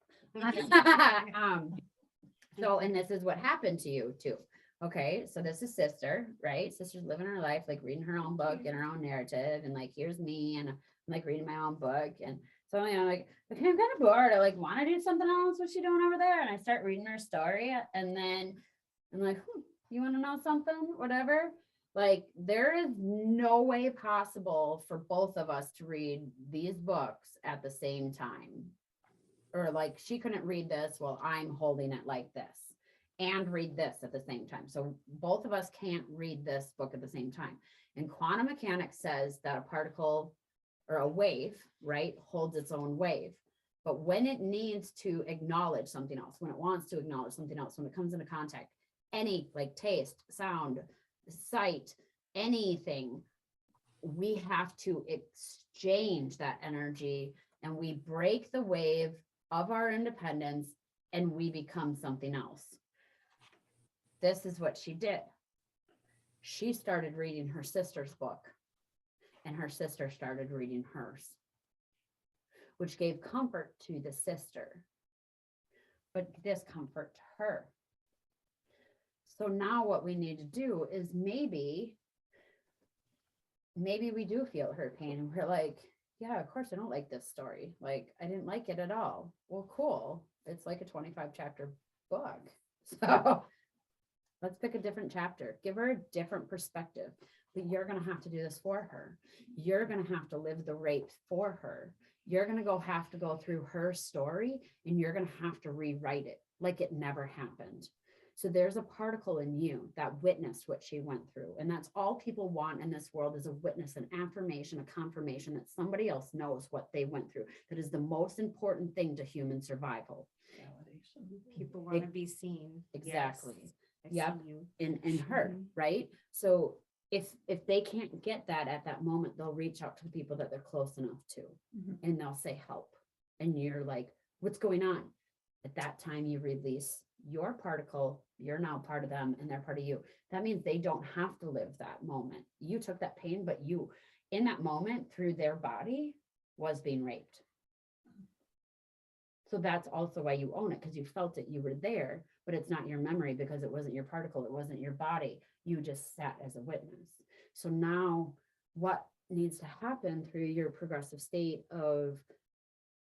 Speaker 1: So, and this is what happened to you too. Okay, so this is sister, right? Sister's living her life, like reading her own book and her own narrative, and like, here's me, and I'm like reading my own book. And so I'm like, okay, I'm kind of bored. I like want to do something else. What's she doing over there? And I start reading her story, and then I'm like, you want to know something? Whatever. Like, there is no way possible for both of us to read these books at the same time. Or like, she couldn't read this while I'm holding it like this and read this at the same time. So both of us can't read this book at the same time. And quantum mechanics says that a particle or a wave, right, holds its own wave. But when it needs to acknowledge something else, when it wants to acknowledge something else, when it comes into contact, any like taste, sound, sight, anything, we have to exchange that energy, and we break the wave of our independence, and we become something else. This is what she did. She started reading her sister's book, and her sister started reading hers, which gave comfort to the sister, but discomfort to her. So now what we need to do is maybe we do feel her pain, and we're like, yeah, of course I don't like this story. Like, I didn't like it at all. Well, cool. It's like a 25 chapter book. So let's pick a different chapter. Give her a different perspective. But you're going to have to do this for her. You're going to have to live the rape for her. You're going to have to go through her story, and you're going to have to rewrite it like it never happened. So there's a particle in you that witnessed what she went through. And that's all people want in this world, is a witness, an affirmation, a confirmation that somebody else knows what they went through. That is the most important thing to human survival.
Speaker 3: Validation.
Speaker 5: People want to be seen.
Speaker 1: Exactly.
Speaker 5: Yes, I
Speaker 1: Yep.
Speaker 5: see you.
Speaker 1: In her,
Speaker 5: Mhm.
Speaker 1: right? So if they can't get that at that moment, they'll reach out to the people that they're close enough to,
Speaker 3: Mhm.
Speaker 1: and they'll say help. And you're like, what's going on? At that time, you release your particle. You're now part of them, and they're part of you. That means they don't have to live that moment. You took that pain, but you, in that moment, through their body, was being raped. So that's also why you own it, because you felt it, you were there, but it's not your memory because it wasn't your particle, it wasn't your body. You just sat as a witness. So now what needs to happen through your progressive state of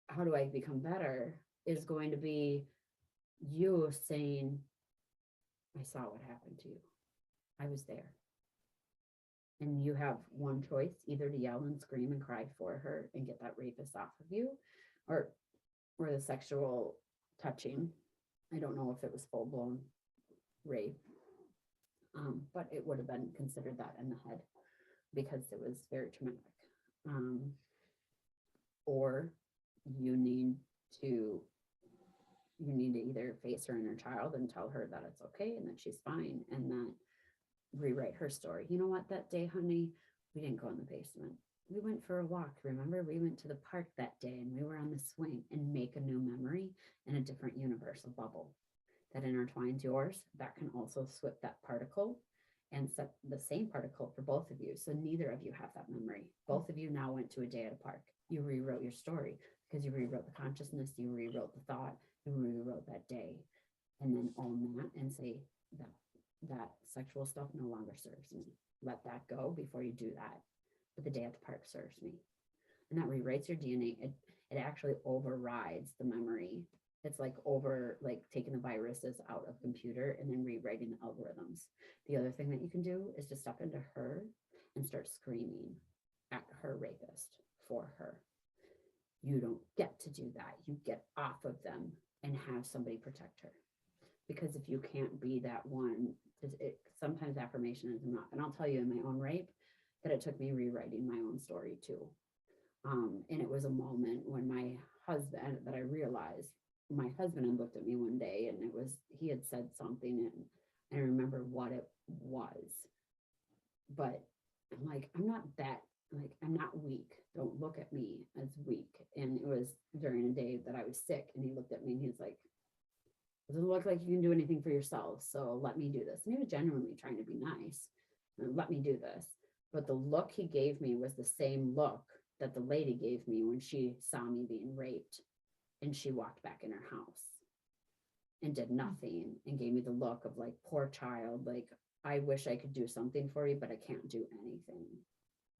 Speaker 1: how do I become better is going to be you saying, I saw what happened to you. I was there. And you have one choice, either to yell and scream and cry for her and get that rapist off of you, or the sexual touching. I don't know if it was full-blown rape, but it would have been considered that in the head because it was very traumatic. Or you need to either face her inner child and tell her that it's okay and that she's fine, and that rewrite her story. You know what, that day, honey, we didn't go in the basement. We went for a walk. Remember, we went to the park that day and we were on the swing, and make a new memory in a different universal bubble that intertwines yours. That can also swip that particle and set the same particle for both of you. So neither of you have that memory. Both of you now went to a day at a park. You rewrote your story because you rewrote the consciousness, you rewrote the thought, you rewrote that day, and then own that and say that sexual stuff no longer serves me. Let that go before you do that. But the day at the park serves me. And that rewrites your DNA. It actually overrides the memory. It's like taking the viruses out of computer and then rewriting the algorithms. The other thing that you can do is to step into her and start screaming at her rapist for her. You don't get to do that. You get off of them and have somebody protect her. because if you can't be that one, sometimes affirmation is enough. And I'll tell you in my own rape that it took me rewriting my own story too. And it was a moment when my husband, that I realized my husband had looked at me one day, and he had said something, and I remember what it was. But I'm like, I'm not weak. Don't look at me as weak. And it was during a day that I was sick, and he looked at me and he's like, doesn't look like you can do anything for yourself, so let me do this. And he was genuinely trying to be nice. Let me do this. But the look he gave me was the same look that the lady gave me when she saw me being raped, and she walked back in her house and did nothing and gave me the look of like, poor child, like, I wish I could do something for you, but I can't do anything.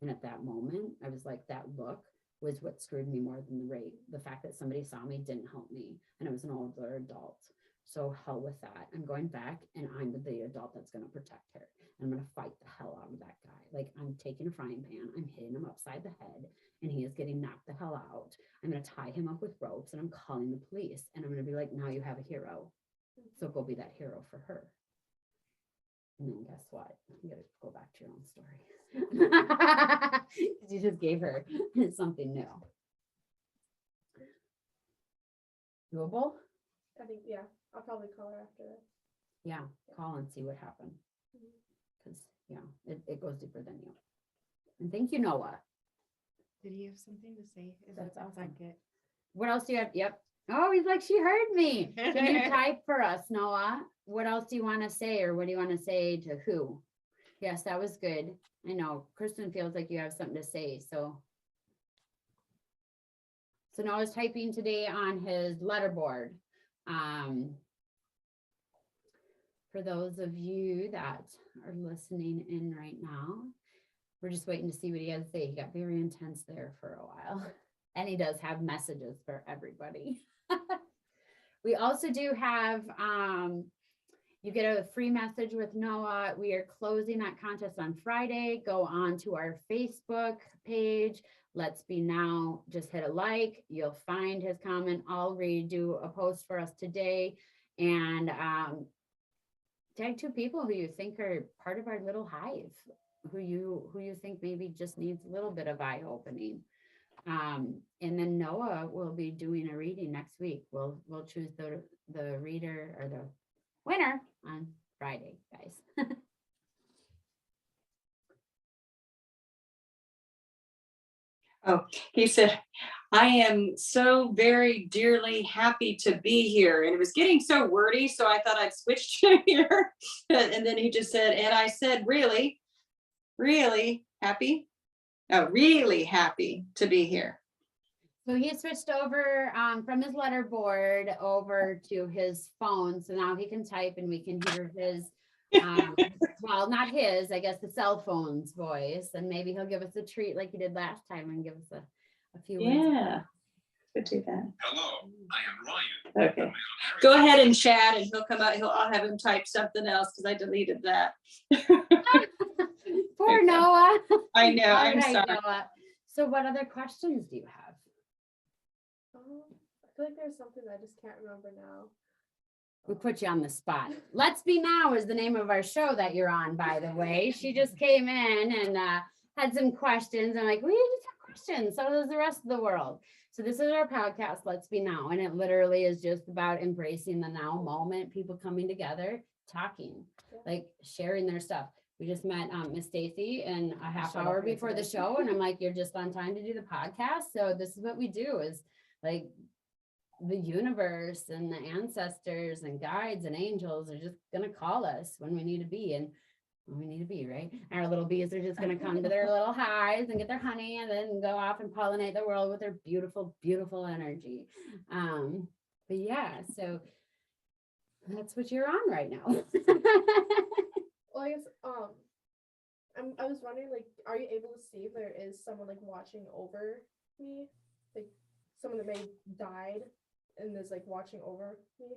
Speaker 1: And at that moment, I was like, that look was what screwed me more than the rape. The fact that somebody saw me didn't help me, and I was an older adult. So hell with that. I'm going back, and I'm the adult that's going to protect her. I'm going to fight the hell out of that guy. Like, I'm taking a frying pan, I'm hitting him upside the head, and he is getting knocked the hell out. I'm going to tie him up with ropes, and I'm calling the police, and I'm going to be like, now you have a hero. So go be that hero for her. And then guess what? You got to go back to your own story. Because you just gave her something new. Doable?
Speaker 6: I think, yeah, I'll probably call her after this.
Speaker 1: Yeah, call and see what happened. Because, yeah, it goes deeper than you. And thank you, Noah.
Speaker 7: Did he have something to say?
Speaker 1: That's awesome.
Speaker 7: Like it.
Speaker 1: What else do you have? Yep. Oh, he's like, she heard me. Can you type for us, Noah? What else do you want to say, or what do you want to say to who? Yes, that was good. I know Kristen feels like you have something to say. So Noah's typing today on his letterboard. For those of you that are listening in right now, we're just waiting to see what he has to say. He got very intense there for a while. And he does have messages for everybody. We also do have, you get a free message with Noah. We are closing that contest on Friday. Go on to our Facebook page. Let's Be Now. Just hit a like. You'll find his comment. I'll redo a post for us today. And tag 2 people who you think are part of our little hive, who you think maybe just needs a little bit of eye opening. And then Noah will be doing a reading next week. We'll choose the reader or the winner on Friday, guys.
Speaker 2: Oh, he said, I am so very dearly happy to be here. And it was getting so wordy, so I thought I'd switch to here. And then he just said, and I said, really, really happy? Oh, really happy to be here.
Speaker 1: So he switched over from his letterboard over to his phone. So now he can type and we can hear his, well, not his, I guess the cell phone's voice. And maybe he'll give us a treat like he did last time and give us a few words.
Speaker 2: Yeah, could do that.
Speaker 8: Hello, I am Ryan.
Speaker 2: Okay. Go ahead and chat, and he'll come out. I'll have him type something else because I deleted that.
Speaker 1: Poor Noah.
Speaker 2: I know.
Speaker 1: All
Speaker 2: I'm
Speaker 1: right,
Speaker 2: sorry.
Speaker 1: Noah. So what other questions do you have?
Speaker 6: I feel like there's something I just can't remember now.
Speaker 1: We put you on the spot. Let's Be Now is the name of our show that you're on, by the way. She just came in and had some questions. I'm like, we just have questions. So does the rest of the world. So this is our podcast, Let's Be Now. And it literally is just about embracing the now moment, people coming together, talking, like sharing their stuff. We just met Miss Stacy in a half hour before the show. And I'm like, you're just on time to do the podcast. So this is what we do, is like the universe and the ancestors and guides and angels are just going to call us when we need to be. And when we need to be, right? Our little bees are just going to come to their little hives and get their honey and then go off and pollinate the world with their beautiful, beautiful energy. But yeah, so that's what you're on right now.
Speaker 6: Well, I guess I was wondering, like, are you able to see if there is someone like watching over me, like someone that may have died and is like watching over me?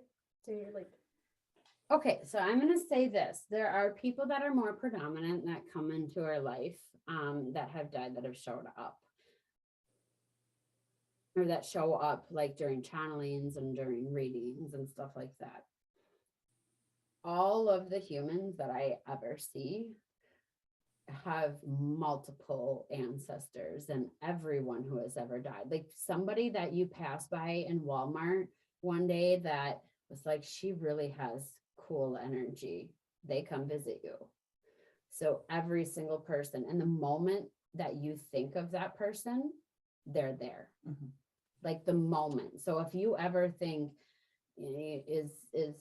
Speaker 6: Can you like?
Speaker 1: Okay, so I'm going to say this. There are people that are more predominant that come into our life that have died, that have showed up. Or that show up like during channelings and during readings and stuff like that. all of the humans that I ever see have multiple ancestors, and everyone who has ever died. Like somebody that you pass by in Walmart one day that was like, she really has cool energy. They come visit you. So every single person, and the moment that you think of that person, they're there.
Speaker 3: Mhm.
Speaker 1: Like the moment. So if you ever think, is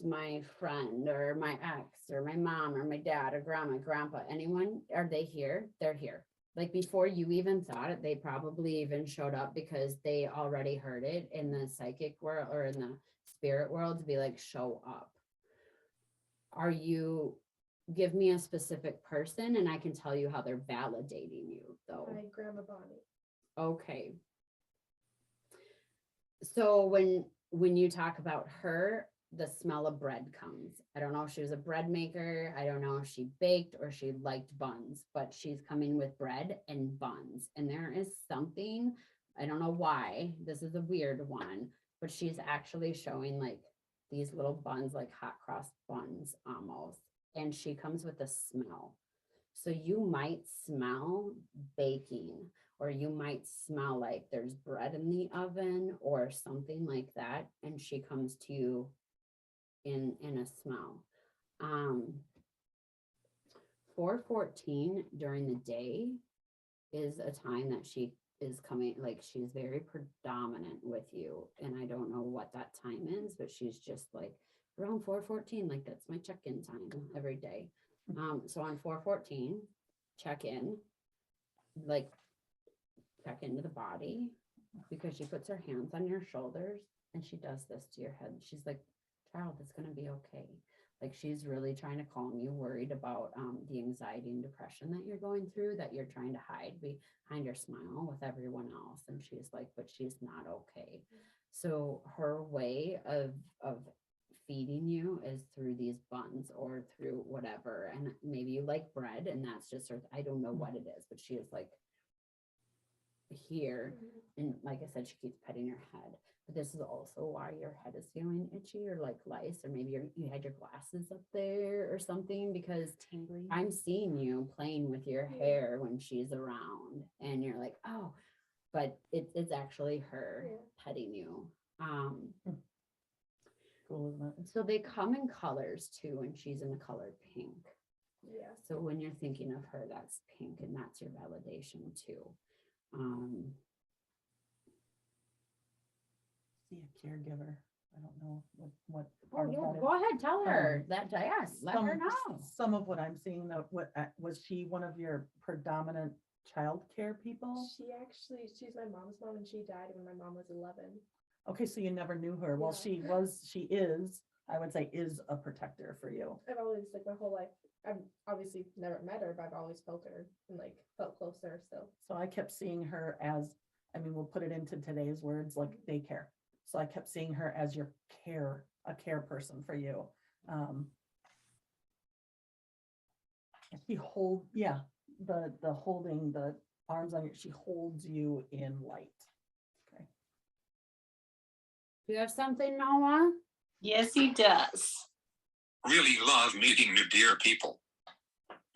Speaker 1: my friend or my ex or my mom or my dad or grandma, grandpa, anyone, are they here? They're here. Like before you even thought it, they probably even showed up because they already heard it in the psychic world or in the spirit world to be like, show up. Are you, give me a specific person and I can tell you how they're validating you though.
Speaker 6: My grandma Bonnie.
Speaker 1: Okay. So when you talk about her, the smell of bread comes. I don't know if she was a bread maker. I don't know if she baked or she liked buns, but she's coming with bread and buns. And there is something, I don't know why, this is a weird one, but she's actually showing like these little buns, like hot cross buns almost. And she comes with a smell. So you might smell baking, or you might smell like there's bread in the oven or something like that. And she comes to you in a smell. 4:14 during the day is a time that she is coming, like she's very predominant with you. And I don't know what that time is, but she's just like around 4:14, like that's my check-in time every day. So on 4:14, check in, like check into the body, because she puts her hands on your shoulders and she does this to your head. She's like, child, it's gonna be okay. Like she's really trying to calm you, worried about the anxiety and depression that you're going through, that you're trying to hide behind your smile with everyone else. And she's like, but she's not okay. So her way of feeding you is through these buns or through whatever. And maybe you like bread and that's just her, I don't know what it is, but she is like here. And like I said, she keeps petting your head. But this is also why your head is feeling itchy or like lice, or maybe you had your glasses up there or something, because
Speaker 7: Tingling.
Speaker 1: I'm seeing you playing with your hair when she's around and you're like, oh, but it's actually her petting you.
Speaker 3: Cool, isn't it?
Speaker 1: So they come in colors too, and she's in the color pink.
Speaker 6: Yeah.
Speaker 1: So when you're thinking of her, that's pink, and that's your validation too.
Speaker 3: See a caregiver. I don't know what
Speaker 1: Oh,
Speaker 3: part of
Speaker 1: yeah,
Speaker 3: that is.
Speaker 1: go ahead, tell her that, yes, let her know.
Speaker 3: Some of what I'm seeing, that what was she one of your predominant childcare people?
Speaker 6: She's my mom's mom, and she died when my mom was 11.
Speaker 3: Okay, so you never knew her. Well,
Speaker 6: Yeah.
Speaker 3: she is, I would say, is a protector for you.
Speaker 6: I've always, like my whole life, I've obviously never met her, but I've always felt her and like felt closer still.
Speaker 3: So I kept seeing her as, I mean, we'll put it into today's words, like daycare. So I kept seeing her as your a care person for you. She the holding the arms on you, she holds you in light. Okay.
Speaker 1: Do you have something, Noah?
Speaker 2: Yes, he does.
Speaker 8: Really love meeting new dear people.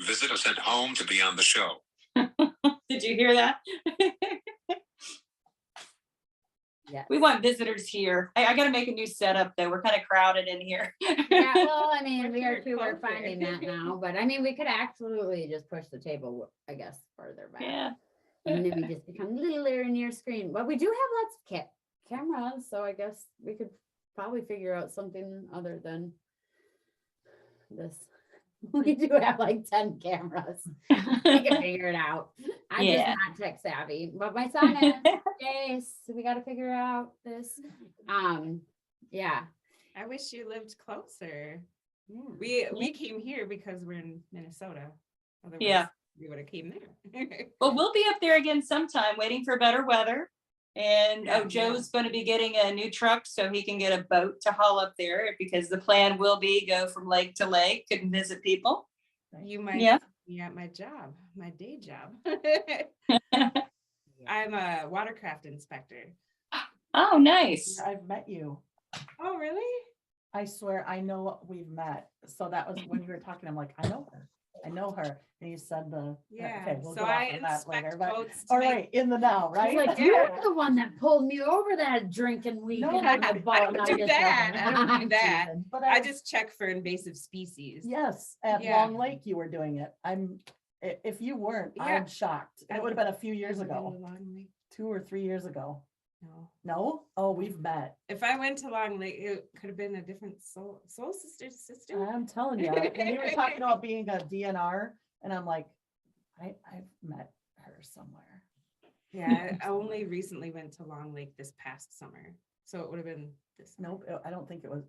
Speaker 8: Visit us at home to be on the show.
Speaker 2: Did you hear that?
Speaker 1: Yes.
Speaker 2: We want visitors here. I got to make a new setup though. We're kind of crowded in here.
Speaker 1: Yeah, well, I mean,
Speaker 5: Once
Speaker 1: we are
Speaker 5: you're
Speaker 1: too, we're
Speaker 5: closer.
Speaker 1: finding that now, but I mean, we could absolutely just push the table, I guess, further back.
Speaker 2: Yeah.
Speaker 1: And then we just become littler in your screen. But we do have lots of cameras, so I guess we could probably figure out something other than this. We do have like 10 cameras. We can figure it out. I'm just
Speaker 2: Yeah.
Speaker 1: not tech savvy, but my son is. Yes, we got to figure out this. Yeah.
Speaker 5: I wish you lived closer.
Speaker 1: Yeah.
Speaker 5: We came here because we're in Minnesota. Otherwise,
Speaker 2: Yeah.
Speaker 5: we would have came there.
Speaker 2: Well, we'll be up there again sometime, waiting for better weather. And
Speaker 1: Yeah,
Speaker 2: Joe's going to be getting a new truck so he can get a boat to haul up there, because the plan will be go from lake to lake and visit people.
Speaker 5: You might
Speaker 2: Yeah.
Speaker 5: see me at my job, my day job. I'm a watercraft inspector.
Speaker 2: Oh, nice.
Speaker 3: I've met you.
Speaker 5: Oh, really?
Speaker 3: I swear, I know we've met. So that was when you were talking, I'm like, I know her. I know her. And you said the,
Speaker 5: Yeah,
Speaker 3: okay, we'll
Speaker 5: so
Speaker 3: go
Speaker 5: I
Speaker 3: off of that later,
Speaker 5: inspect
Speaker 3: but,
Speaker 5: boats to
Speaker 3: all
Speaker 5: make-
Speaker 3: right, in the now,
Speaker 1: It's
Speaker 3: right?
Speaker 1: like, you're the one that pulled me over that drinking weekend on the boat.
Speaker 5: I don't
Speaker 1: No,
Speaker 5: do
Speaker 1: just
Speaker 5: that.
Speaker 1: joking.
Speaker 5: I don't do
Speaker 1: I'm
Speaker 5: that.
Speaker 1: teasing.
Speaker 3: But
Speaker 5: I just check for invasive species.
Speaker 3: yes, at
Speaker 5: Yeah.
Speaker 3: Long Lake, you were doing it. If you weren't,
Speaker 5: Yeah.
Speaker 3: I'm shocked. It would have been a few years
Speaker 5: Ever been to
Speaker 3: ago,
Speaker 5: Long Lake?
Speaker 3: 2 or 3 years ago.
Speaker 5: No.
Speaker 3: No? Oh, we've met.
Speaker 5: If I went to Long Lake, it could have been a different soul sister.
Speaker 3: I'm telling you, when you were talking about being a DNR, and I'm like, I've met her somewhere.
Speaker 5: Yeah, I only recently went to Long Lake this past summer, so it would have been this. summer.
Speaker 3: Nope, I don't think it was.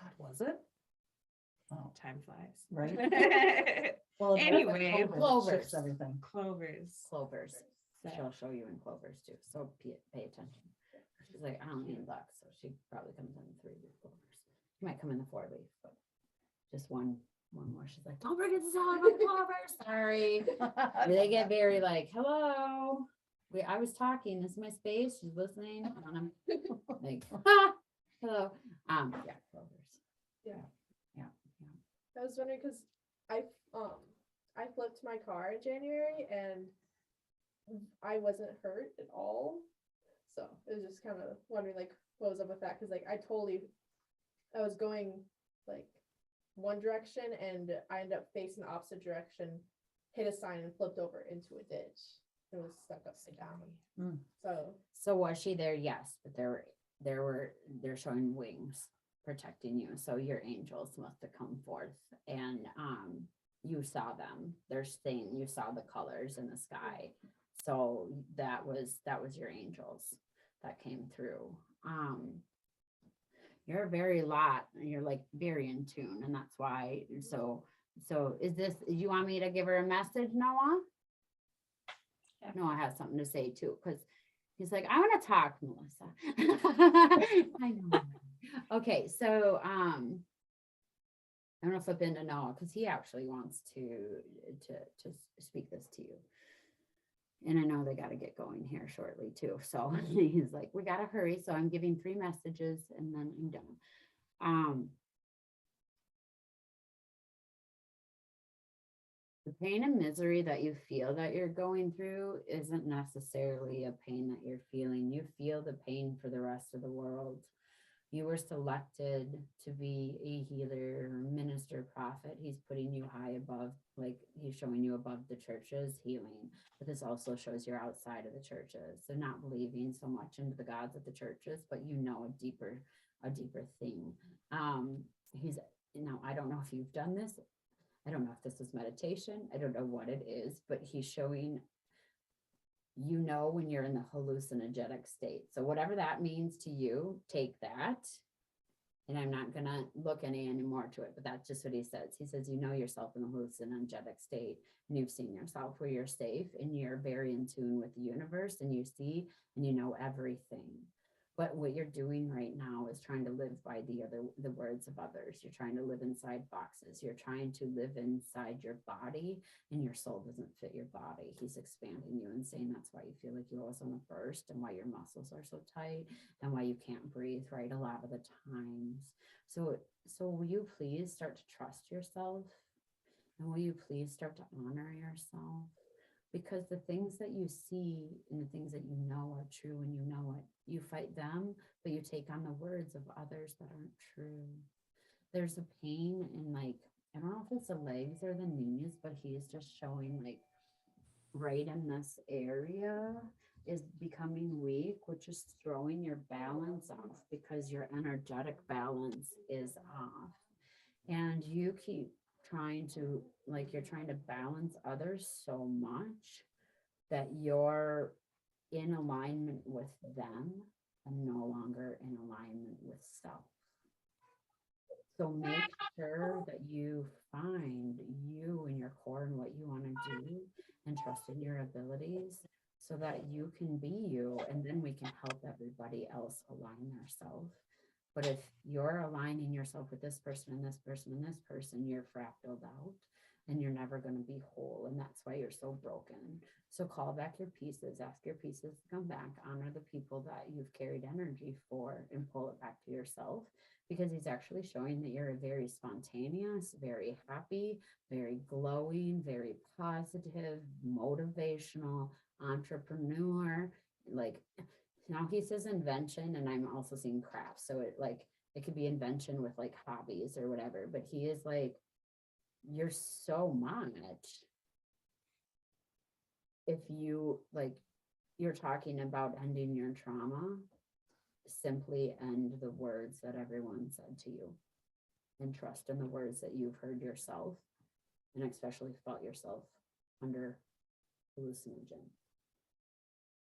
Speaker 3: God, was it? Oh,
Speaker 5: Time flies.
Speaker 3: right. Well,
Speaker 5: Anyway,
Speaker 1: Clovers.
Speaker 3: shifts everything.
Speaker 5: Clovers.
Speaker 1: Clovers.
Speaker 5: So-
Speaker 1: She'll show you in clovers too. So pay attention. She's like, I don't need luck. So she probably comes in 3-leaf clovers. She might come in the 4-leaf, but just one more. She's like, don't forget to tell about clovers. Sorry. They get very like, hello. I was talking. This is my space. She's listening. And I'm like, hello. Yeah, clovers.
Speaker 6: I was wondering because I flipped my car in January and I wasn't hurt at all. So it was just kind of wondering like what was up with that because like I was going like one direction and I ended up facing the opposite direction, hit a sign and flipped over into a ditch. It was stuck upside down.
Speaker 3: Mm.
Speaker 6: So
Speaker 1: Was she there? Yes, but they're showing wings protecting you. So your angels must have come forth and you saw them. They're saying you saw the colors in the sky. So that was your angels that came through. You're you're like very in tune, and that's why. So is this, you want me to give her a message, Noah?
Speaker 5: Yeah.
Speaker 1: Noah has something to say too, because he's like, I want to talk, Melissa. I know. Okay, so I'm gonna flip into Noah because he actually wants to speak this to you. And I know they got to get going here shortly too. So he's like, we got to hurry. So I'm giving 3 messages and then I'm done. The pain and misery that you feel that you're going through isn't necessarily a pain that you're feeling. You feel the pain for the rest of the world. You were selected to be a healer, minister, prophet. He's putting you high above, like he's showing you above the churches, healing. But this also shows you're outside of the churches. So not believing so much into the gods of the churches, but you know a deeper thing. I don't know if you've done this. I don't know if this is meditation. I don't know what it is, but he's showing, you know, when you're in the hallucinogenic state. So whatever that means to you, take that. And I'm not going to look any more to it, but that's just what he says. He says, you know yourself in the hallucinogenic state and you've seen yourself where you're safe and you're very in tune with the universe and you see and you know everything. But what you're doing right now is trying to live by the words of others. You're trying to live inside boxes. You're trying to live inside your body and your soul doesn't fit your body. He's expanding you and saying that's why you feel like you always want to burst and why your muscles are so tight and why you can't breathe right a lot of the times. So will you please start to trust yourself? And will you please start to honor yourself? Because the things that you see and the things that you know are true and you know it, you fight them, but you take on the words of others that aren't true. There's a pain in like, I don't know if it's the legs or the knees, but he's just showing like right in this area is becoming weak, which is throwing your balance off because your energetic balance is off. And you keep trying to, like, you're trying to balance others so much that you're in alignment with them and no longer in alignment with self. So make sure that you find you in your core and what you want to do and trust in your abilities so that you can be you, and then we can help everybody else align themselves. But if you're aligning yourself with this person and this person and this person, you're fractaled out. and you're never going to be whole. And that's why you're so broken. So call back your pieces, ask your pieces to come back, honor the people that you've carried energy for, and pull it back to yourself, because he's actually showing that you're a very spontaneous, very happy, very glowing, very positive, motivational entrepreneur. Like, now he says invention, and I'm also seeing craft. So it could be invention with like hobbies or whatever, but he is like, you're so much. If you like, you're talking about ending your trauma, simply end the words that everyone said to you, and trust in the words that you've heard yourself, and especially felt yourself under hallucinogen.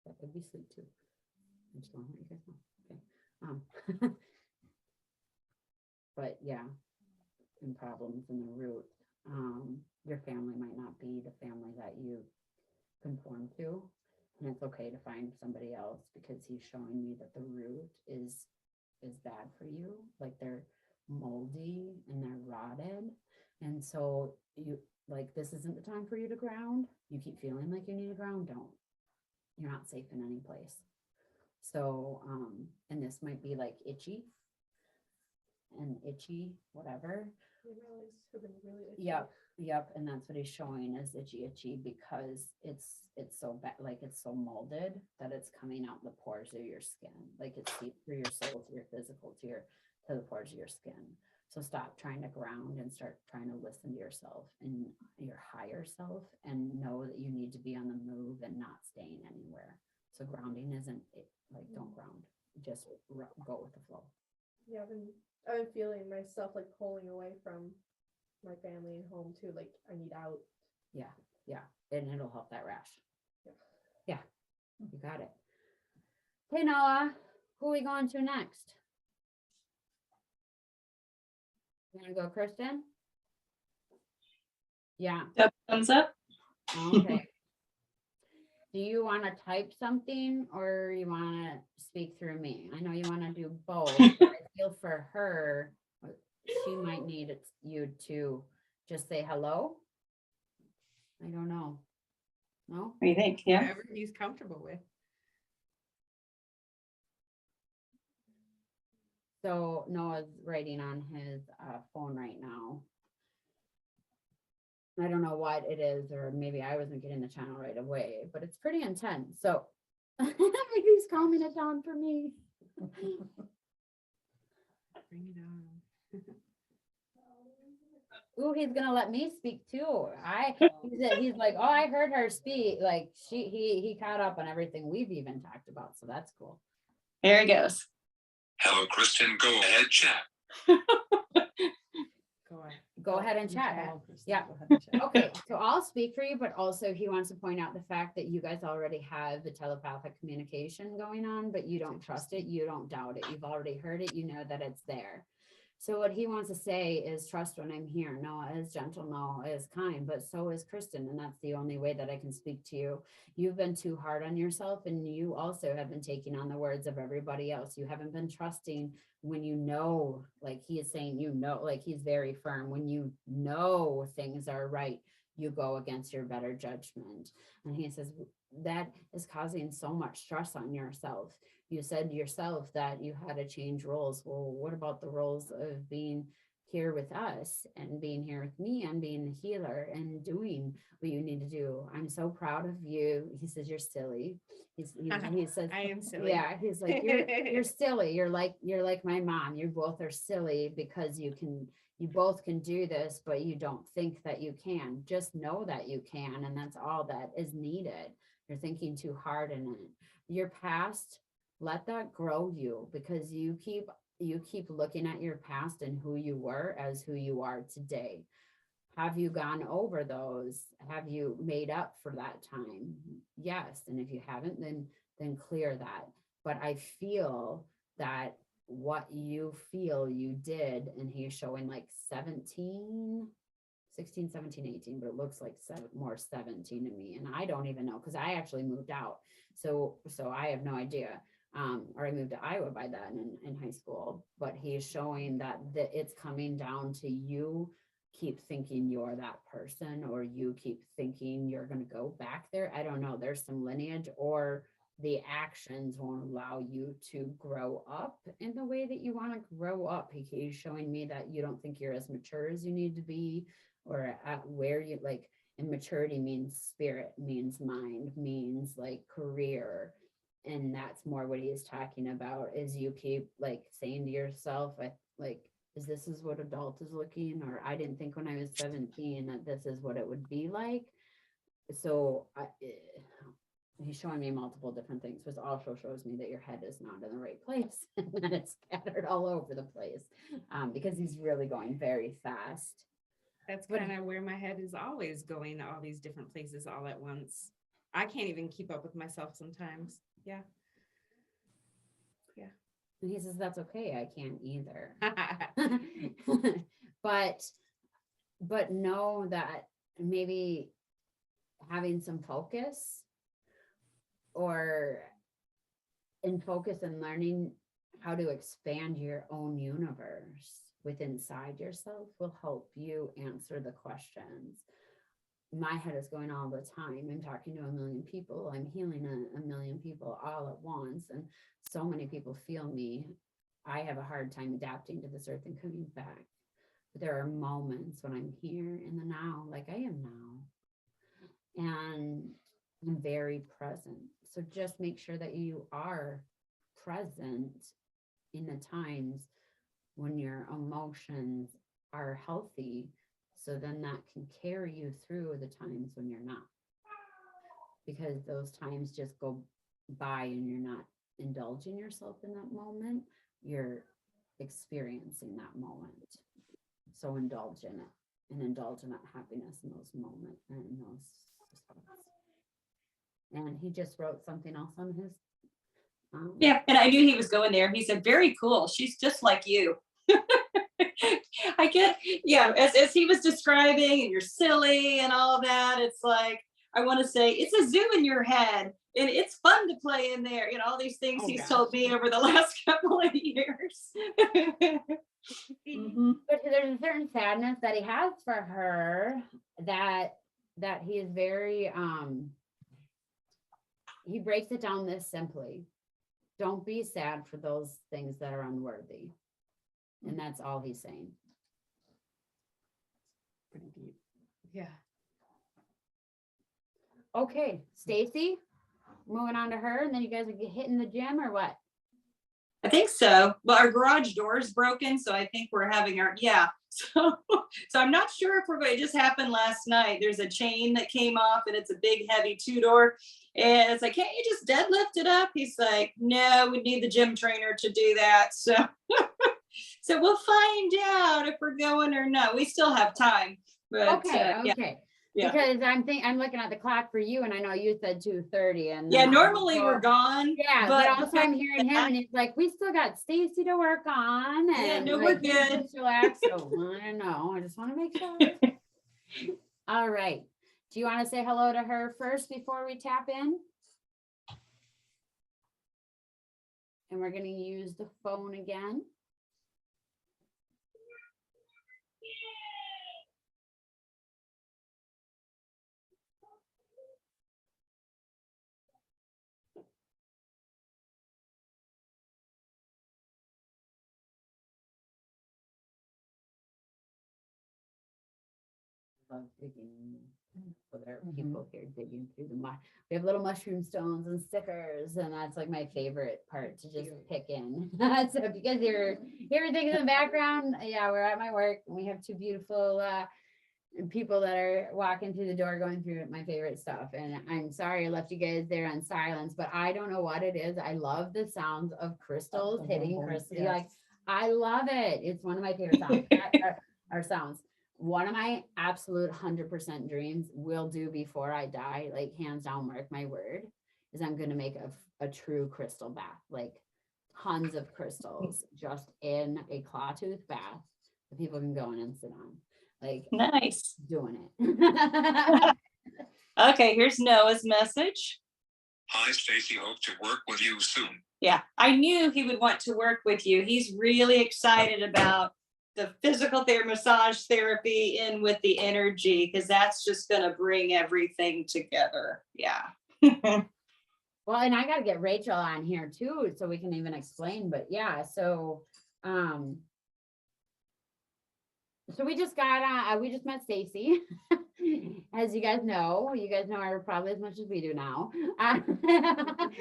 Speaker 1: That could be sleep too. I just want to let you guys know. Okay. But yeah, and problems in the root. Your family might not be the family that you conform to, and it's okay to find somebody else, because he's showing me that the root is bad for you. Like, they're moldy and they're rotted, and so you like, this isn't the time for you to ground. You keep feeling like you need to ground, don't. You're not safe in any place. So and this might be like itchy, whatever.
Speaker 6: Really
Speaker 1: Yep, and that's what he's showing, is itchy, because it's so bad, like it's so molded that it's coming out the pores of your skin, like it's deep through your soul, to your physical, to the pores of your skin. So stop trying to ground and start trying to listen to yourself and your higher self, and know that you need to be on the move and not staying anywhere. So grounding isn't like, don't ground, just go with the flow.
Speaker 6: Yeah, I've been feeling myself like pulling away from my family and home too. Like, I need out.
Speaker 1: Yeah, and it'll help that rash.
Speaker 6: Yeah.
Speaker 1: You got it. Hey, Noah, who are we going to next? You want to go, Kristen? Yeah.
Speaker 2: Thumbs up.
Speaker 1: Okay. Do you want to type something, or you want to speak through me? I know you want to do both, but I feel for her, she might need you to just say hello. I don't know. No?
Speaker 2: What do you think? Yeah.
Speaker 7: Whatever he's comfortable with.
Speaker 1: So Noah's writing on his phone right now. I don't know what it is, or maybe I wasn't getting the channel right away, but it's pretty intense. So maybe he's calming it down for me.
Speaker 7: Bring it on.
Speaker 1: Ooh, he's gonna let me speak too. He's like, oh, I heard her speak. Like, he caught up on everything we've even talked about. So that's cool.
Speaker 2: There he goes.
Speaker 8: Hello, Kristen. Go ahead, chat.
Speaker 1: Go ahead and chat.
Speaker 3: Hello, Kristen.
Speaker 1: Yeah.
Speaker 3: Go ahead and chat.
Speaker 1: Okay, so I'll speak for you, but also he wants to point out the fact that you guys already have the telepathic communication going on, but you don't trust it, you don't doubt it, you've already heard it, you know that it's there. So what he wants to say is, trust when I'm here. Noah is gentle, Noah is kind, but so is Kristen, and that's the only way that I can speak to you. You've been too hard on yourself, and you also have been taking on the words of everybody else. You haven't been trusting when you know, like he is saying, you know, like he's very firm. When you know things are right, you go against your better judgment. And he says that is causing so much stress on yourself. You said yourself that you had to change roles. Well, what about the roles of being here with us and being here with me and being a healer and doing what you need to do? I'm so proud of you. He says, you're silly. He says,
Speaker 7: I am silly.
Speaker 1: yeah, he's like, you're silly. You're like my mom. You both are silly because you both can do this, but you don't think that you can. Just know that you can, and that's all that is needed. You're thinking too hard in it. Your past, let that grow you, because you keep looking at your past and who you were as who you are today. Have you gone over those? Have you made up for that time? Yes. And if you haven't, then clear that. But I feel that what you feel you did, and he's showing like 16, 17, 18, but it looks like more 17 to me. And I don't even know, because I actually moved out. So I have no idea. Or I moved to Iowa by then in high school, but he's showing that it's coming down to you keep thinking you're that person, or you keep thinking you're going to go back there. I don't know. There's some lineage, or the actions won't allow you to grow up in the way that you want to grow up. He's showing me that you don't think you're as mature as you need to be, or at where you like, and maturity means spirit, means mind, means like career. And that's more what he's talking about, is you keep like saying to yourself, like, is this is what adult is looking, or I didn't think when I was 17 that this is what it would be like. So he's showing me multiple different things, which also shows me that your head is not in the right place and that it's scattered all over the place, because he's really going very fast.
Speaker 5: That's
Speaker 1: But-
Speaker 5: kind of where my head is always going to all these different places all at once. I can't even keep up with myself sometimes. Yeah.
Speaker 1: And he says, that's okay, I can't either. but know that maybe having some focus, or in focus and learning how to expand your own universe within inside yourself will help you answer the questions. My head is going all the time. I'm talking to a million people. I'm healing a million people all at once. And so many people feel me. I have a hard time adapting to this earth and coming back. But there are moments when I'm here in the now, like I am now. And I'm very present. So just make sure that you are present in the times when your emotions are healthy. So then that can carry you through the times when you're not. Because those times just go by and you're not indulging yourself in that moment. You're experiencing that moment. So indulge in it, and indulge in that happiness in those moments and in those spots. And he just wrote something else on his.
Speaker 2: Yeah, and I knew he was going there. He said, very cool. She's just like you. I get, yeah, as he was describing, and you're silly and all that, it's like, I want to say, it's a zoo in your head, and it's fun to play in there. You know, all these things he's told me over the last couple of years. Mhm.
Speaker 1: But there's a certain sadness that he has for her, that he is very, he breaks it down this simply. Don't be sad for those things that are unworthy. And that's all he's saying.
Speaker 3: Pretty deep.
Speaker 5: Yeah.
Speaker 1: Okay, Stacy, moving on to her, and then you guys are hitting the gym or what?
Speaker 2: I think so. Well, our garage door is broken, so I think we're having our, yeah. So I'm not sure if we're going, it just happened last night. There's a chain that came off, and it's a big, heavy 2-door. And it's like, can't you just deadlift it up? He's like, no, we need the gym trainer to do that. So, so we'll find out if we're going or not. We still have time. But,
Speaker 1: Okay,
Speaker 2: yeah.
Speaker 1: okay.
Speaker 2: Yeah.
Speaker 1: Because I'm looking at the clock for you, and I know you said 2:30, and
Speaker 2: Yeah, normally we're gone.
Speaker 1: Yeah, but also I'm hearing him, and he's like, we still got Stacy to work on, and
Speaker 2: Yeah, no,
Speaker 1: like,
Speaker 2: we're
Speaker 1: you
Speaker 2: good.
Speaker 1: just relax. So I don't know. I just want to make sure. All right. Do you want to say hello to her first before we tap in? And we're going to use the phone again. Love digging. So there are people here digging through the mush. We have little mushroom stones and stickers, and that's like my favorite part to just pick in. So if you guys hear things in the background, yeah, we're at my work, and we have two beautiful people that are walking through the door, going through my favorite stuff. And I'm sorry I left you guys there on silence, but I don't know what it is. I love the sounds of crystals hitting crystals.
Speaker 3: Yes.
Speaker 1: Like, I love it. It's one of my favorite sounds. Our sounds. One of my absolute 100% dreams will do before I die, like hands down, mark my word, is I'm going to make a true crystal bath, like tons of crystals just in a clawtooth bath that people can go in and sit on. Like,
Speaker 2: Nice.
Speaker 1: doing it.
Speaker 2: Okay, here's Noah's message.
Speaker 8: Hi, Stacy. Hope to work with you soon.
Speaker 2: Yeah, I knew he would want to work with you. He's really excited about the physical therapy, massage therapy in with the energy, because that's just going to bring everything together. Yeah.
Speaker 1: Well, and I gotta get Rachel on here too, so we can even explain, but yeah, so we just got, we just met Stacy. As you guys know her probably as much as we do now.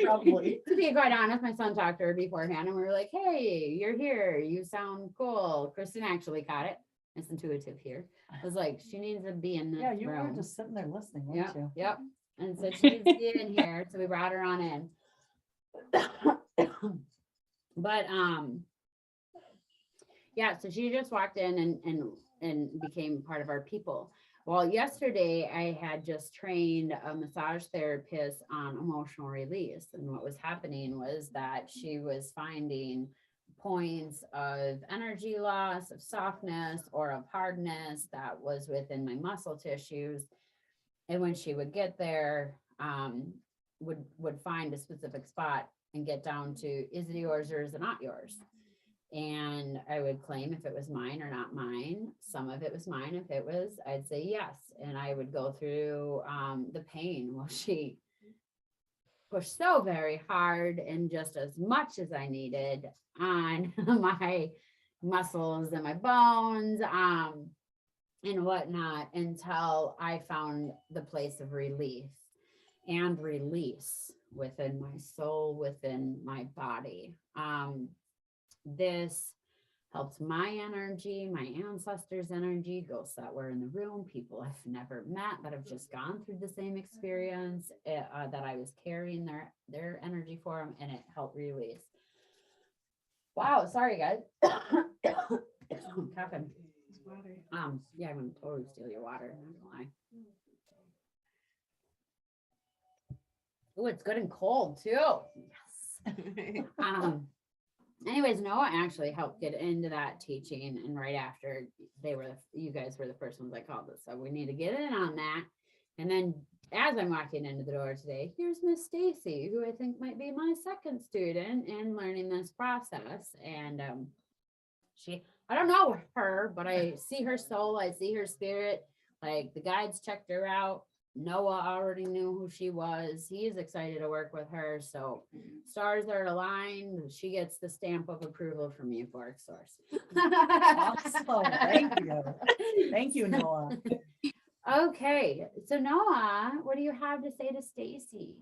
Speaker 3: Probably.
Speaker 1: To be quite honest, my son talked to her beforehand and we were like, hey, you're here. You sound cool. Kristen actually caught it. It's intuitive here. I was like, she needs to be in this
Speaker 3: Yeah, you were
Speaker 1: room.
Speaker 3: just sitting there listening,
Speaker 1: Yep,
Speaker 3: weren't you?
Speaker 1: yep. And so she needs to be in here. So we brought her on in. But yeah, so she just walked in and became part of our people. Well, yesterday I had just trained a massage therapist on emotional release. And what was happening was that she was finding points of energy loss, of softness, or of hardness that was within my muscle tissues. And when she would get there, would find a specific spot and get down to, is it yours or is it not yours? And I would claim if it was mine or not mine. Some of it was mine. If it was, I'd say yes. And I would go through the pain. Well, she pushed so very hard and just as much as I needed on my muscles and my bones and whatnot, until I found the place of relief and release within my soul, within my body. This helps my energy, my ancestors' energy, ghosts that were in the room, people I've never met that have just gone through the same experience, that I was carrying their energy for them, and it helped release. Wow, sorry guys. Coughing. Yeah, I'm gonna totally steal your water, not gonna lie. Oh, it's good and cold too. Yes. Anyways, Noah actually helped get into that teaching, and right after you guys were the first ones I called us, so we need to get in on that. And then as I'm walking into the door today, here's Miss Stacy, who I think might be my second student in learning this process. And I don't know her, but I see her soul, I see her spirit. Like the guides checked her out. Noah already knew who she was. He is excited to work with her. So stars are aligned. She gets the stamp of approval from Euphoric Source.
Speaker 3: Awesome. Thank you. Thank you, Noah.
Speaker 1: Okay. So Noah, what do you have to say to Stacy?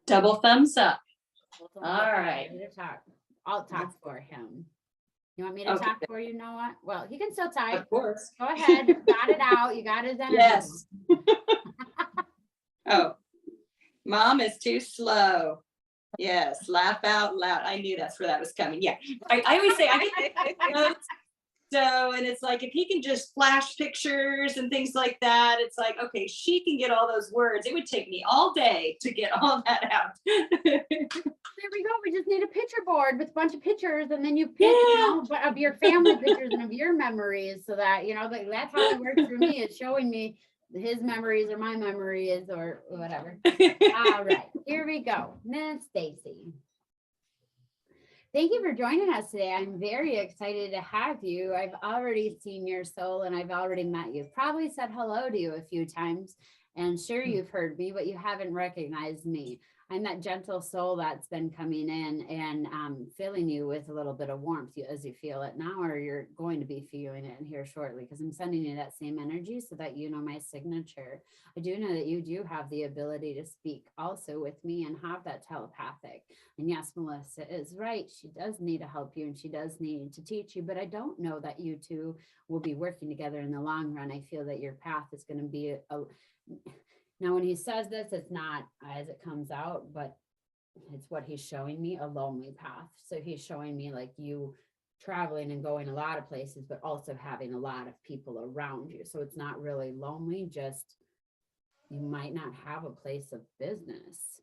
Speaker 2: Double thumbs up.
Speaker 1: All
Speaker 2: right.
Speaker 1: I'll talk for him. You want me to
Speaker 2: Okay.
Speaker 1: talk for you, Noah? Well, he can still type.
Speaker 2: Of course.
Speaker 1: Go ahead. Got it out. You got his energy.
Speaker 2: Yes. Oh, mom is too slow. Yes, laugh out loud. I knew that's where that was coming. Yeah, I always say I get notes. So, and it's like, if he can just flash pictures and things like that, it's like, okay, she can get all those words. It would take me all day to get all that out.
Speaker 1: There we go. We just need a picture board with a bunch of pictures, and then you pick, you know, of your family pictures and of your memories, so that, you know, that's how it works for me. It's showing me his memories or my memories or whatever. All right, here we go. Miss Stacy. Thank you for joining us today. I'm very excited to have you. I've already seen your soul and I've already met you. Probably said hello to you a few times, and sure you've heard me, but you haven't recognized me. I'm that gentle soul that's been coming in and filling you with a little bit of warmth as you feel it now, or you're going to be feeling it in here shortly, because I'm sending you that same energy so that you know my signature. I do know that you do have the ability to speak also with me and have that telepathic. And yes, Melissa is right. She does need to help you and she does need to teach you, but I don't know that you two will be working together in the long run. I feel that your path is going to be now, when he says this, it's not as it comes out, but it's what he's showing me, a lonely path. So he's showing me like you traveling and going a lot of places, but also having a lot of people around you. So it's not really lonely, just you might not have a place of business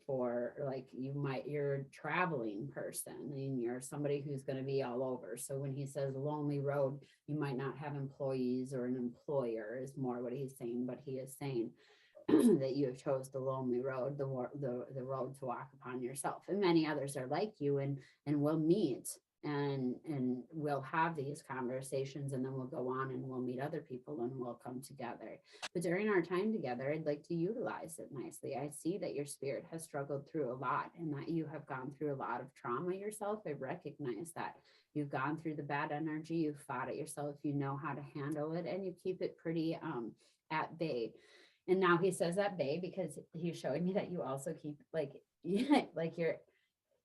Speaker 1: for, like, you're a traveling person and you're somebody who's going to be all over. So when he says lonely road, you might not have employees or an employer is more what he's saying, but he is saying that you have chose the lonely road, the road to walk upon yourself. And many others are like you, and we'll meet and we'll have these conversations, and then we'll go on and we'll meet other people and we'll come together. But during our time together, I'd like to utilize it nicely. I see that your spirit has struggled through a lot, and that you have gone through a lot of trauma yourself. I recognize that. You've gone through the bad energy, you've fought it yourself, you know how to handle it, and you keep it pretty at bay. And now he says at bay because he's showing me that you also keep like like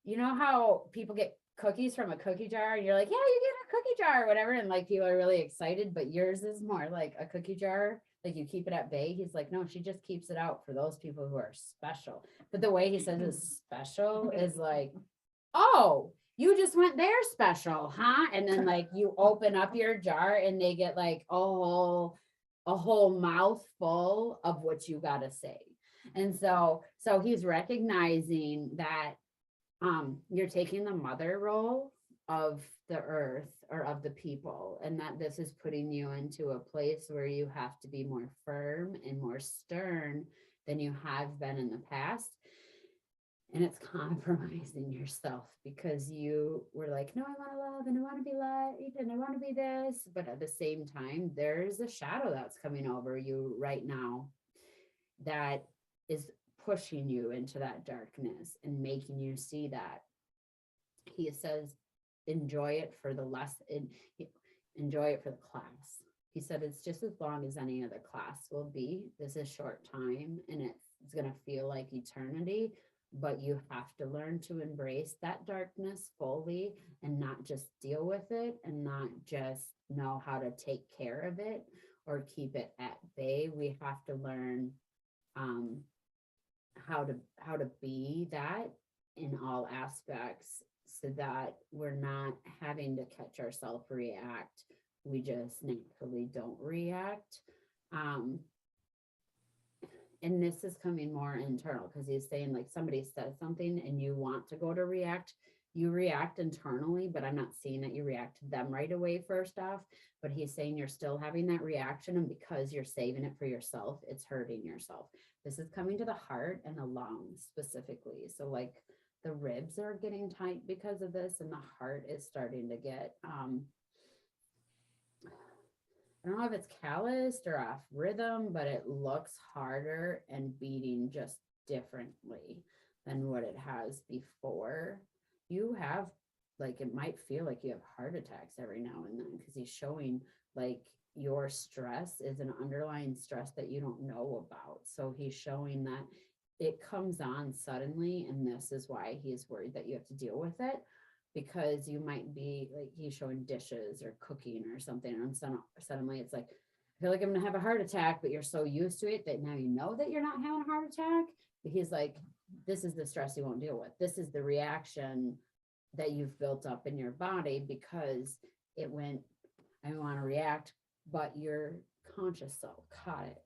Speaker 1: you know how people get cookies from a cookie jar and you're like, yeah, you get a cookie jar or whatever, and like people are really excited, but yours is more like a cookie jar, like you keep it at bay. He's like, no, she just keeps it out for those people who are special. But the way he says is special is like, oh, you just went there special, huh? And then like you open up your jar and they get like a whole mouthful of what you gotta say. And so he's recognizing that you're taking the mother role of the earth or of the people, and that this is putting you into a place where you have to be more firm and more stern than you have been in the past. And it's compromising yourself because you were like, no, I want to love and I want to be liked and I want to be this. But at the same time, there's a shadow that's coming over you right now that is pushing you into that darkness and making you see that. He says, enjoy it for the enjoy it for the class. He said, it's just as long as any other class will be. This is short time and it's going to feel like eternity. But you have to learn to embrace that darkness fully and not just deal with it and not just know how to take care of it or keep it at bay. We have to learn how to be that in all aspects so that we're not having to catch ourselves react. We just naturally don't react. And this is coming more internal because he's saying like somebody says something and you want to go to react, you react internally, but I'm not seeing that you react to them right away first off. But he's saying you're still having that reaction, and because you're saving it for yourself, it's hurting yourself. This is coming to the heart and the lungs specifically. So like the ribs are getting tight because of this, and the heart is starting to get I don't know if it's calloused or off rhythm, but it looks harder and beating just differently than what it has before. You have like, it might feel like you have heart attacks every now and then because he's showing like your stress is an underlying stress that you don't know about. So he's showing that it comes on suddenly, and this is why he's worried that you have to deal with it. Because you might be like, he's showing dishes or cooking or something, and suddenly it's like, I feel like I'm gonna have a heart attack, but you're so used to it that now you know that you're not having a heart attack. But he's like, this is the stress you won't deal with. This is the reaction that you've built up in your body because it went, I want to react, but your conscious self caught it.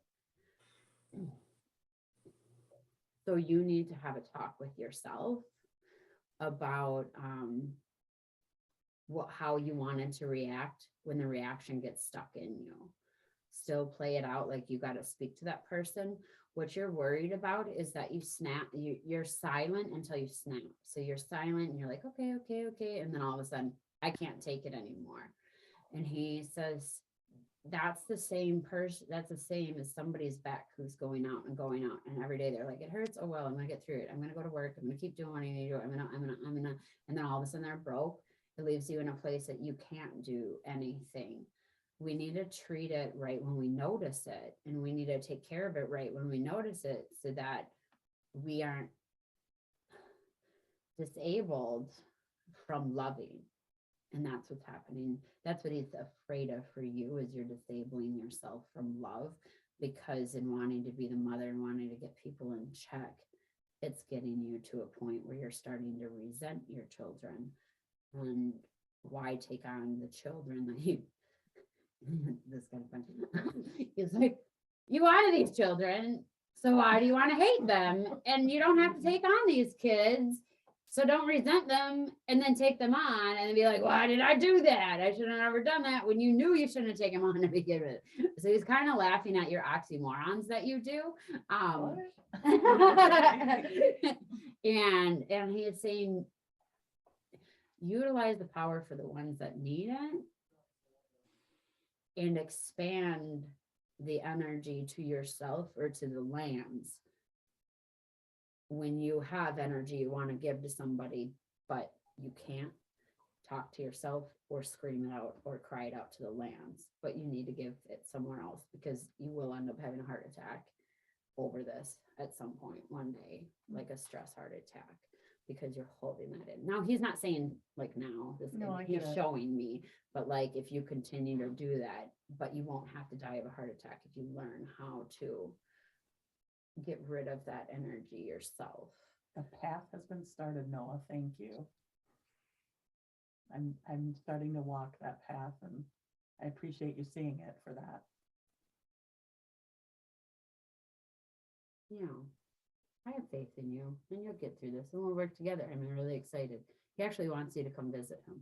Speaker 1: So you need to have a talk with yourself about how you wanted to react when the reaction gets stuck in you. Still play it out like you got to speak to that person. What you're worried about is that you snap, you're silent until you snap. So you're silent and you're like, okay. And then all of a sudden, I can't take it anymore. And he says, that's the same person. That's the same as somebody's back who's going out. And every day they're like, it hurts. Oh, well, I'm going to get through it. I'm going to go to work. I'm going to keep doing what I need to do. I'm going to, and then all of a sudden they're broke. It leaves you in a place that you can't do anything. We need to treat it right when we notice it. And we need to take care of it right when we notice it so that we aren't disabled from loving. And that's what's happening. That's what he's afraid of for you, is you're disabling yourself from love, because in wanting to be the mother and wanting to get people in check, it's getting you to a point where you're starting to resent your children. And why take on the children that you, this kind of funny. He's like, you wanted these children, so why do you want to hate them? And you don't have to take on these kids. So don't resent them and then take them on and be like, why did I do that? I should have never done that when you knew you shouldn't have taken them on to begin with. So he's kind of laughing at your oxymorons that you do. And he is saying, utilize the power for the ones that need it and expand the energy to yourself or to the lands when you have energy you want to give to somebody, but you can't talk to yourself or scream it out or cry it out to the lands, but you need to give it somewhere else because you will end up having a heart attack over this at some point one day, like a stress heart attack, because you're holding that in. Now he's not saying like now, he's showing me, but like if you continue to do that, but you won't have to die of a heart attack if you learn how to get rid of that energy yourself.
Speaker 3: The path has been started, Noah. Thank you. I'm starting to walk that path, and I appreciate you seeing it for that.
Speaker 1: Yeah, I have faith in you, and you'll get through this, and we'll work together. I'm really excited. He actually wants you to come visit him.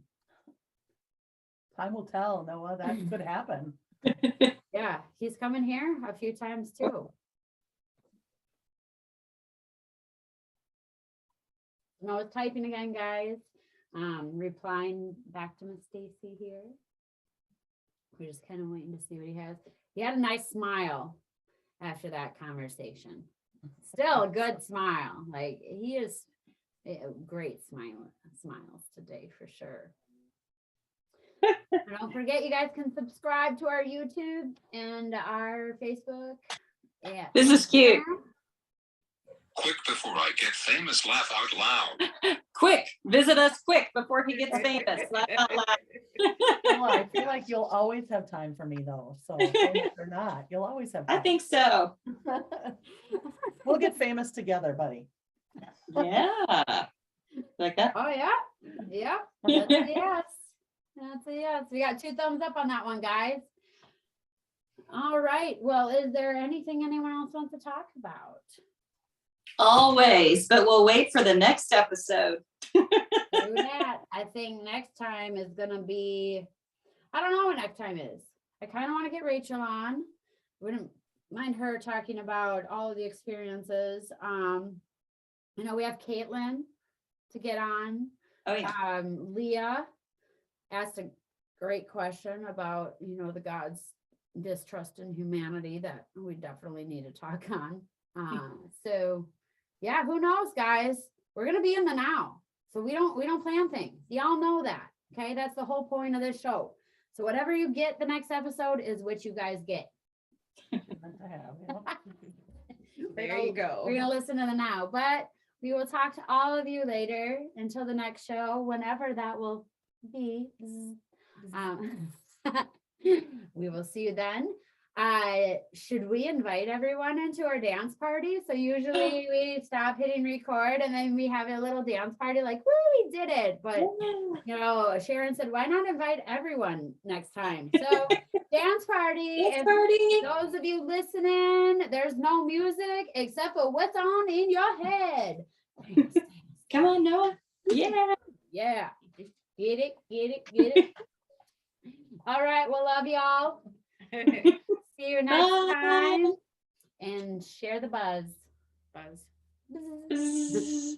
Speaker 3: Time will tell, Noah. That could happen.
Speaker 1: Yeah, he's coming here a few times too. Noah's typing again, guys. Replying back to Miss Stacy here. We're just kind of waiting to see what he has. He had a nice smile after that conversation. Still a good smile. Like he is a great smiles today for sure. Don't forget, you guys can subscribe to our YouTube and our Facebook. Yeah.
Speaker 2: This is cute.
Speaker 8: Quick before I get famous, laugh out loud.
Speaker 2: Quick, visit us quick before he gets famous. Laugh out loud.
Speaker 3: Well, I feel like you'll always have time for me though. So famous or not, you'll always have time.
Speaker 2: I think so.
Speaker 3: We'll get famous together, buddy.
Speaker 2: Yeah. Like that?
Speaker 1: Oh yeah. Yeah. That's a yes. That's a yes. We got 2 thumbs up on that one, guys. All right. Well, is there anything anyone else wants to talk about?
Speaker 2: Always, but we'll wait for the next episode.
Speaker 1: Do that. I think next time is gonna be, I don't know what next time is. I kind of want to get Rachel on. Wouldn't mind her talking about all of the experiences. You know, we have Caitlin to get on.
Speaker 2: Oh yeah.
Speaker 1: Leah asked a great question about, you know, the God's distrust in humanity that we definitely need to talk on. So yeah, who knows, guys? We're gonna be in the now. So we don't plan things. Y'all know that. Okay, that's the whole point of this show. So whatever you get the next episode is what you guys get.
Speaker 7: There you go.
Speaker 1: We're gonna listen to the now, but we will talk to all of you later until the next show, whenever that will be. We will see you then. Should we invite everyone into our dance party? So usually we stop hitting record and then we have a little dance party like, woo, we did it. But, you know, Sharon said, why not invite everyone next time? So dance party.
Speaker 2: Dance party.
Speaker 1: Those of you listening, there's no music except for what's on in your head.
Speaker 2: Come on, Noah. Yeah.
Speaker 1: Yeah. Get it. All right. Well, love y'all. See you next time. And share the buzz.
Speaker 7: Buzz.
Speaker 2: Buzz.